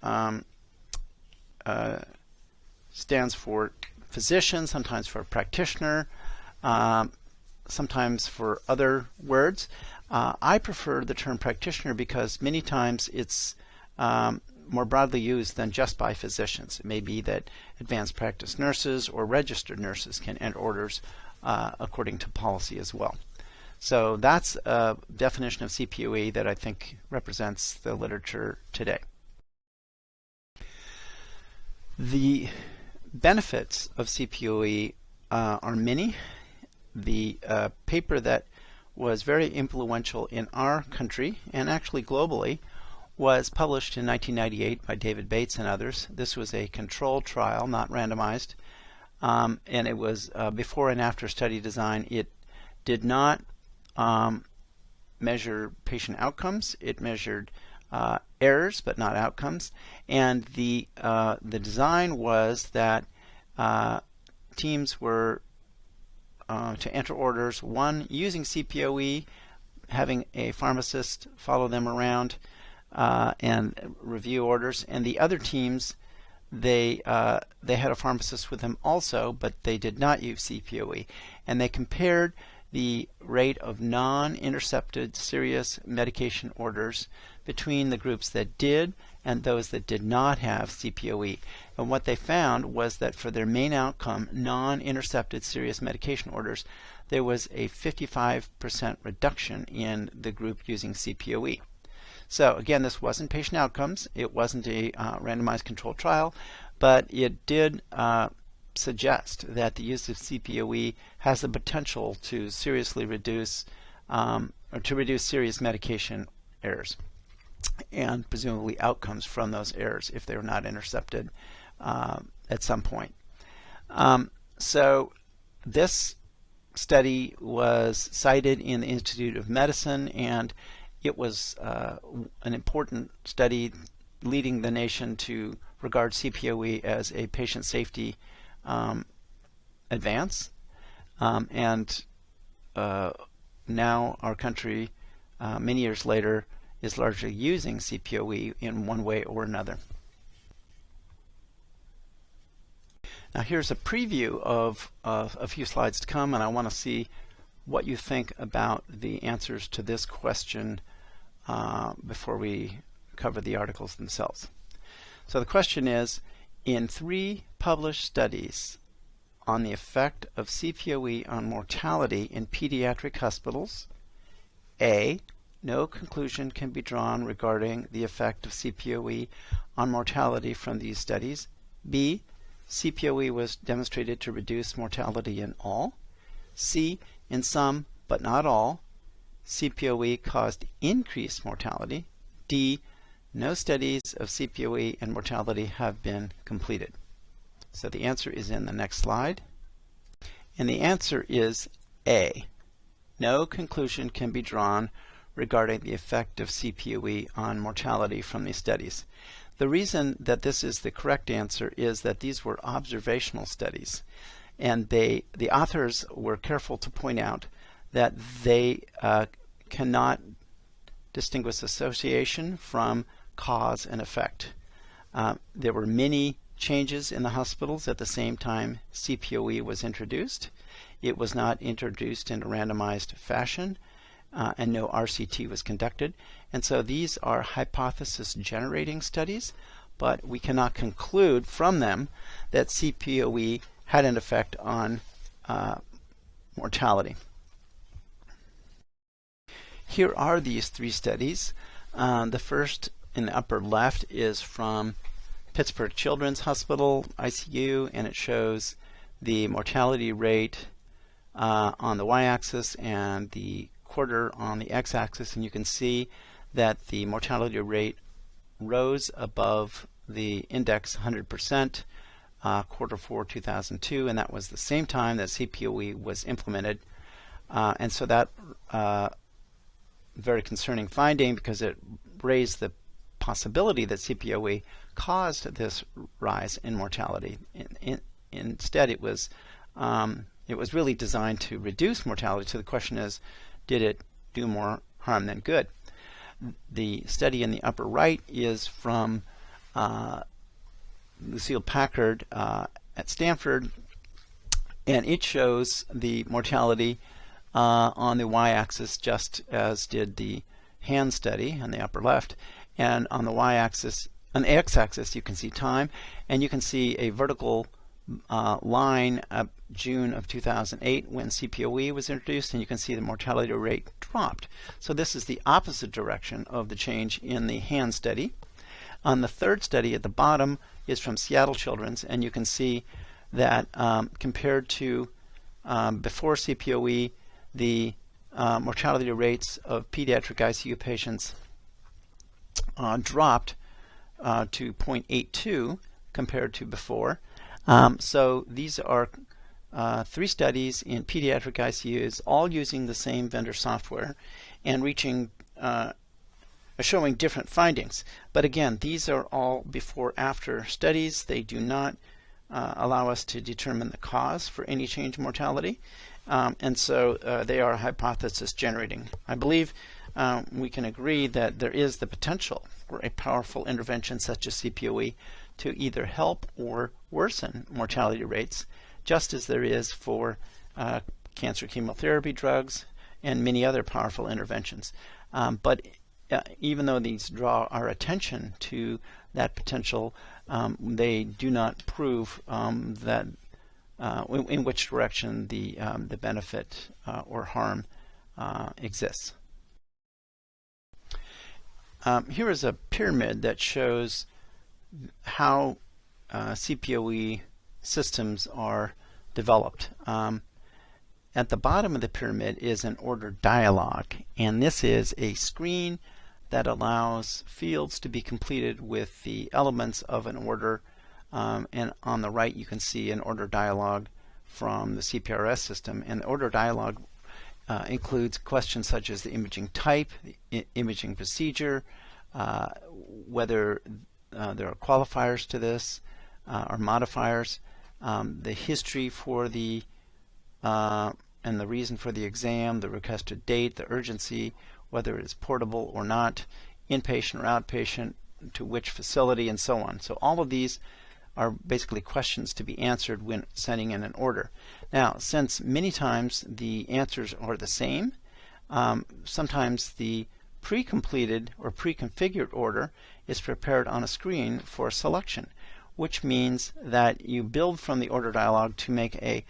stands for physician, sometimes for practitioner, sometimes for other words. I prefer the term practitioner because many times it's more broadly used than just by physicians. It may be that advanced practice nurses or registered nurses can enter orders according to policy as well. So that's a definition of CPOE that I think represents the literature today. The benefits of CPOE are many. The paper that was very influential in our country and actually globally was published in 1998 by David Bates and others. This was a controlled trial, not randomized, and it was before and after study design. It did not measure patient outcomes. It measured errors, but not outcomes. And the design was that teams were to enter orders, one using CPOE, having a pharmacist follow them around and review orders, and the other teams they had a pharmacist with them also, but they did not use CPOE, and they compared the rate of non-intercepted serious medication orders between the groups that did and those that did not have CPOE. And what they found was that for their main outcome, non-intercepted serious medication orders, there was a 55% reduction in the group using CPOE. So again, this wasn't patient outcomes. It wasn't a randomized controlled trial, but it did suggest that the use of CPOE has the potential to seriously reduce or to reduce serious medication errors and presumably outcomes from those errors if they were not intercepted at some point. So this study was cited in the Institute of Medicine, and it was an important study leading the nation to regard CPOE as a patient safety advance. And now our country, many years later, is largely using CPOE in one way or another. Now here's a preview of a few slides to come, and I want to see what you think about the answers to this question before we cover the articles themselves. So the question is, in 3 published studies on the effect of CPOE on mortality in pediatric hospitals, A, no conclusion can be drawn regarding the effect of CPOE on mortality from these studies. B, CPOE was demonstrated to reduce mortality in all. C, in some but not all, CPOE caused increased mortality. D, no studies of CPOE and mortality have been completed. So the answer is in the next slide. And the answer is A. No conclusion can be drawn regarding the effect of CPOE on mortality from these studies. The reason that this is the correct answer is that these were observational studies, and the authors were careful to point out that they cannot distinguish association from cause and effect. There were many changes in the hospitals at the same time CPOE was introduced. It was not introduced in a randomized fashion, and no RCT was conducted. And so these are hypothesis generating studies, but we cannot conclude from them that CPOE had an effect on mortality. Here are these three studies. The first in the upper left is from Pittsburgh Children's Hospital ICU, and it shows the mortality rate on the y-axis and the quarter on the x-axis, and you can see that the mortality rate rose above the index 100% quarter 4 2002, and that was the same time that CPOE was implemented. And so that very concerning finding, because it raised the possibility that CPOE caused this rise in mortality. Instead, it was really designed to reduce mortality. So the question is, did it do more harm than good? The study in the upper right is from Lucille Packard at Stanford, and it shows the mortality on the y-axis, just as did the hand study on the upper left, and on the y-axis, on the x-axis, you can see time, and you can see a vertical line up June of 2008 when CPOE was introduced, and you can see the mortality rate dropped. So this is the opposite direction of the change in the hand study. On the third study at the bottom is from Seattle Children's, and you can see that compared to before CPOE, the mortality rates of pediatric ICU patients dropped to 0.82 compared to before. So these are three studies in pediatric ICUs, all using the same vendor software and reaching showing different findings. But again, these are all before-after studies. They do not allow us to determine the cause for any change in mortality, and so they are hypothesis generating. I believe we can agree that there is the potential for a powerful intervention such as CPOE to either help or worsen mortality rates, just as there is for cancer chemotherapy drugs and many other powerful interventions. But even though these draw our attention to that potential, they do not prove that in which direction the benefit or harm exists. Here is a pyramid that shows how CPOE systems are developed. At the bottom of the pyramid is an order dialog, and this is a screen that allows fields to be completed with the elements of an order, and on the right you can see an order dialog from the CPRS system, and the order dialog includes questions such as the imaging type, the imaging procedure, whether there are qualifiers to this or modifiers, the history for the and the reason for the exam, the requested date, the urgency, whether it is portable or not, inpatient or outpatient, to which facility, and so on. So all of these are basically questions to be answered when sending in an order. Now, since many times the answers are the same, sometimes the pre-completed or pre-configured order is prepared on a screen for selection, which means that you build from the order dialog to make a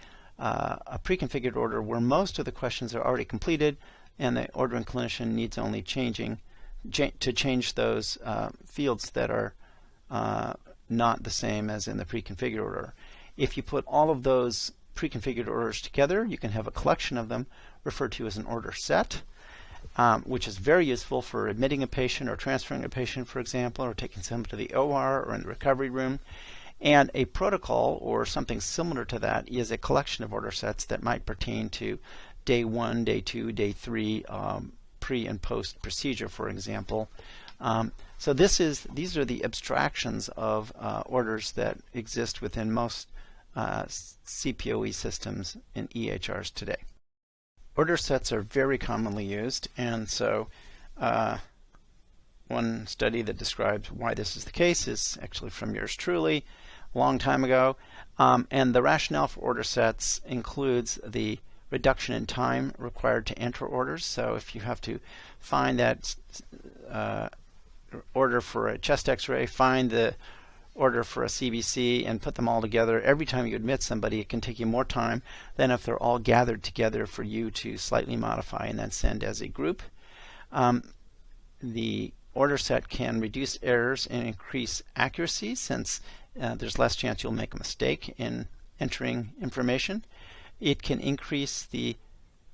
pre-configured order where most of the questions are already completed, and the ordering clinician needs only to change those fields that are not the same as in the pre-configured order. If you put all of those pre-configured orders together, you can have a collection of them referred to as an order set, which is very useful for admitting a patient or transferring a patient, for example, or taking someone to the OR or in the recovery room. And a protocol or something similar to that is a collection of order sets that might pertain to day 1, day 2, day 3 pre and post procedure, for example. So these are the abstractions of orders that exist within most CPOE systems in EHRs today. Order sets are very commonly used, and so one study that describes why this is the case is actually from yours truly, a long time ago. And the rationale for order sets includes the reduction in time required to enter orders. So if you have to find that order for a chest x-ray, find the order for a CBC, and put them all together, every time you admit somebody, it can take you more time than if they're all gathered together for you to slightly modify and then send as a group. The order set can reduce errors and increase accuracy, since there's less chance you'll make a mistake in entering information. It can increase the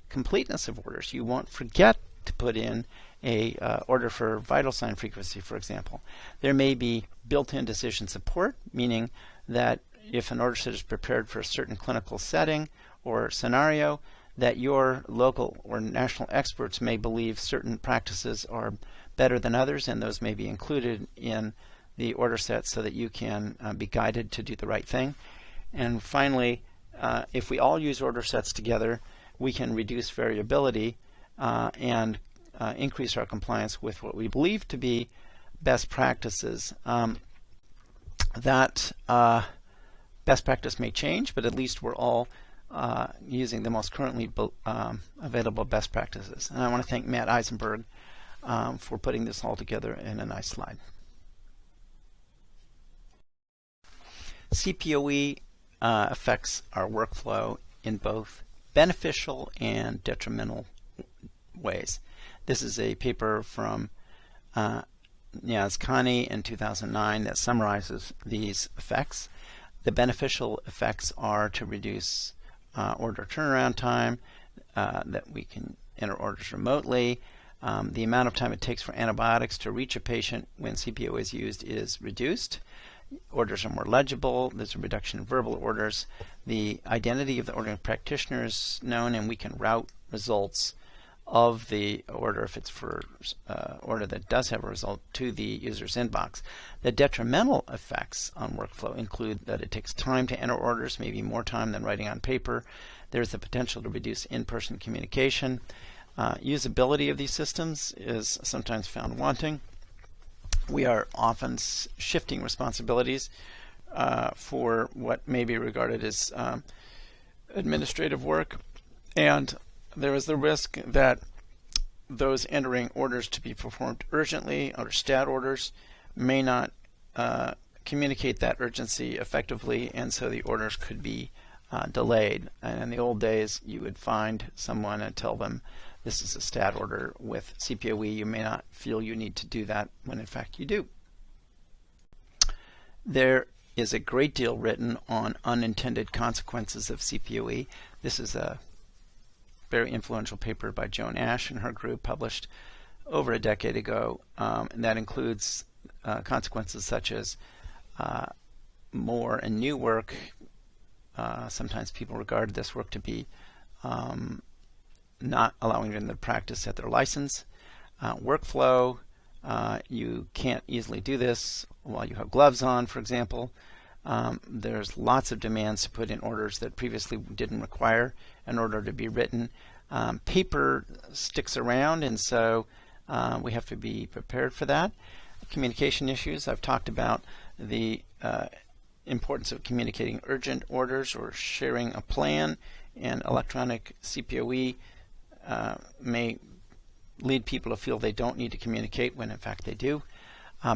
completeness of orders. You won't forget to put in a order for vital sign frequency, for example. There may be built-in decision support, meaning that if an order set is prepared for a certain clinical setting or scenario, that your local or national experts may believe certain practices are better than others, and those may be included in the order set so that you can be guided to do the right thing. And finally, if we all use order sets together, we can reduce variability and increase our compliance with what we believe to be best practices. That best practice may change, but at least we're all using the most currently available best practices. And I want to thank Matt Eisenberg for putting this all together in a nice slide. CPOE affects our workflow in both beneficial and detrimental ways. This is a paper from Yazkani in 2009 that summarizes these effects. The beneficial effects are to reduce order turnaround time, that we can enter orders remotely. The amount of time it takes for antibiotics to reach a patient when CPOE is used is reduced. Orders are more legible. There's a reduction in verbal orders. The identity of the ordering practitioner is known, and we can route results of the order, if it's for order that does have a result, to the user's inbox. The detrimental effects on workflow include that it takes time to enter orders, maybe more time than writing on paper. There's the potential to reduce in-person communication. Usability of these systems is sometimes found wanting. We are often shifting responsibilities for what may be regarded as administrative work, and there is the risk that those entering orders to be performed urgently or stat orders may not communicate that urgency effectively, and so the orders could be delayed. And in the old days, you would find someone and tell them, this is a stat order. With CPOE, you may not feel you need to do that when in fact you do. There is a great deal written on unintended consequences of CPOE. This is a very influential paper by Joan Ash and her group, published over a decade ago, and that includes consequences such as more and new work. Sometimes people regard this work to be not allowing them to practice at their license. Workflow, you can't easily do this while you have gloves on, for example. There's lots of demands to put in orders that previously didn't require an order to be written. Paper sticks around, and so we have to be prepared for that. Communication issues, I've talked about the importance of communicating urgent orders or sharing a plan, and electronic CPOE may lead people to feel they don't need to communicate when in fact they do.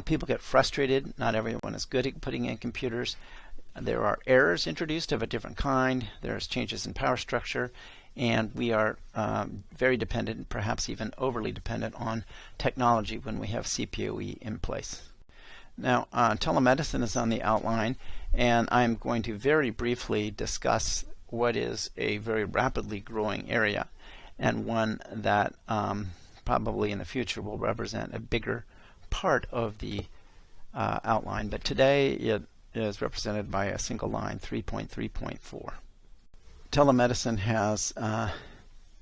People get frustrated. Not everyone is good at putting in computers. There are errors introduced of a different kind. There's changes in power structure, and we are very dependent, perhaps even overly dependent, on technology when we have CPOE in place. Now, telemedicine is on the outline, and I'm going to very briefly discuss what is a very rapidly growing area, and one that probably in the future will represent a bigger part of the outline. But today it is represented by a single line, 3.3.4. Telemedicine has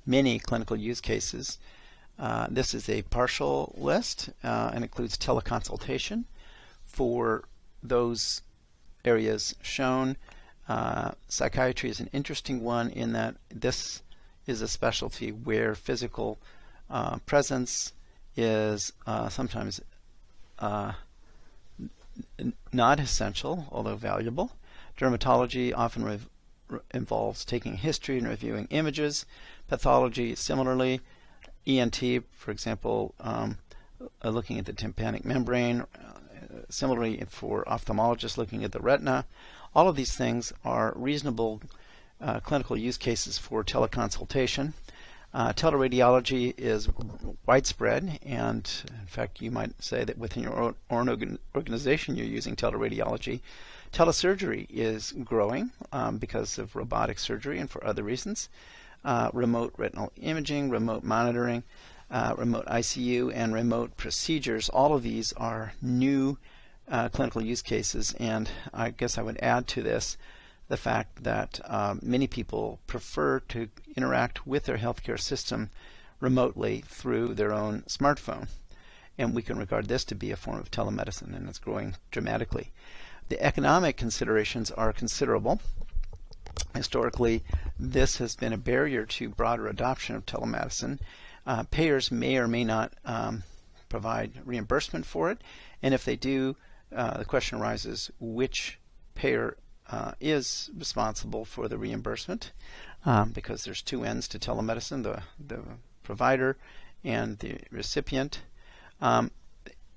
many clinical use cases. This is a partial list and includes teleconsultation for those areas shown. Psychiatry is an interesting one in that this is a specialty where physical presence is sometimes not essential, although valuable. Dermatology often involves taking history and reviewing images. Pathology, similarly. ENT, for example, looking at the tympanic membrane. Similarly, for ophthalmologists, looking at the retina. All of these things are reasonable clinical use cases for teleconsultation. Teleradiology is widespread, and in fact, you might say that within your own organization you're using teleradiology. Telesurgery is growing because of robotic surgery and for other reasons. Remote retinal imaging, remote monitoring, remote ICU, and remote procedures. All of these are new clinical use cases, and I guess I would add to this the fact that many people prefer to interact with their healthcare system remotely through their own smartphone. And we can regard this to be a form of telemedicine, and it's growing dramatically. The economic considerations are considerable. Historically, this has been a barrier to broader adoption of telemedicine. Payers may or may not provide reimbursement for it, and if they do, the question arises which payer is responsible for the reimbursement, because there's two ends to telemedicine, the provider and the recipient.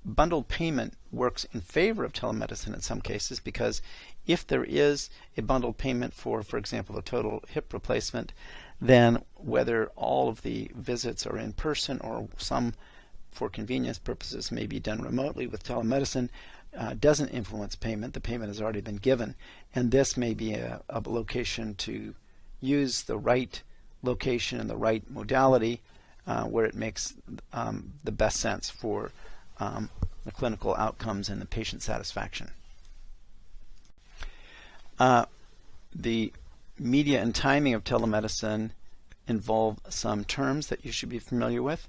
Bundled payment works in favor of telemedicine in some cases, because if there is a bundled payment for example, a total hip replacement, then whether all of the visits are in person or some, for convenience purposes, may be done remotely with telemedicine, doesn't influence payment. The payment has already been given, and this may be a location to use the right location and the right modality where it makes the best sense for the clinical outcomes and the patient satisfaction. The media and timing of telemedicine involve some terms that you should be familiar with.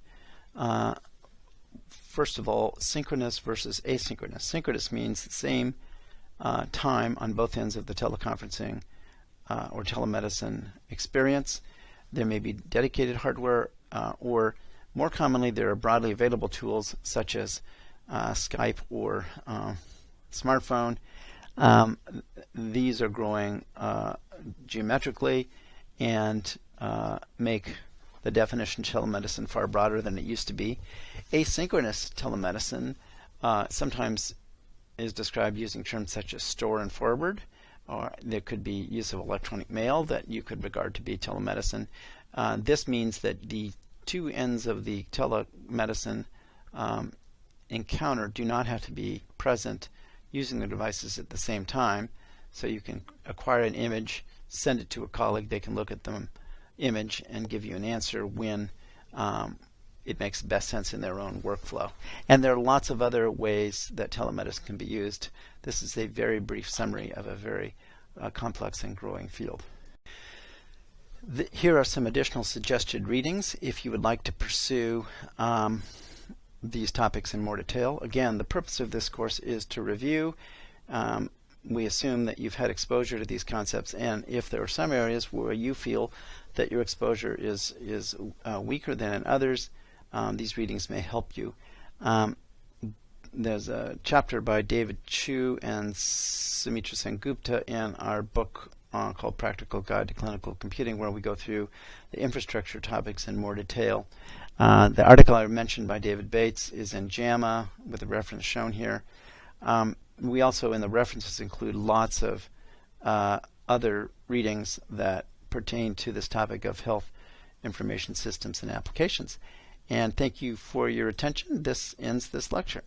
First of all, synchronous versus asynchronous. Synchronous means the same time on both ends of the teleconferencing or telemedicine experience. There may be dedicated hardware, or more commonly, there are broadly available tools such as Skype or smartphone. These are growing geometrically and make the definition of telemedicine far broader than it used to be. Asynchronous telemedicine sometimes is described using terms such as store and forward, or there could be use of electronic mail that you could regard to be telemedicine. This means that the two ends of the telemedicine encounter do not have to be present using the devices at the same time. So you can acquire an image, send it to a colleague, they can look at the image and give you an answer when it makes the best sense in their own workflow. And there are lots of other ways that telemedicine can be used. This is a very brief summary of a very complex and growing field. Here are some additional suggested readings if you would like to pursue these topics in more detail. Again, the purpose of this course is to review. We assume that you've had exposure to these concepts, and if there are some areas where you feel that your exposure is weaker than in others, these readings may help you. There's a chapter by David Chu and Sumitra Sengupta in our book called Practical Guide to Clinical Computing, where we go through the infrastructure topics in more detail. The article I mentioned by David Bates is in JAMA with the reference shown here. We also, in the references, include lots of other readings that pertain to this topic of health information systems and applications. And thank you for your attention. This ends this lecture.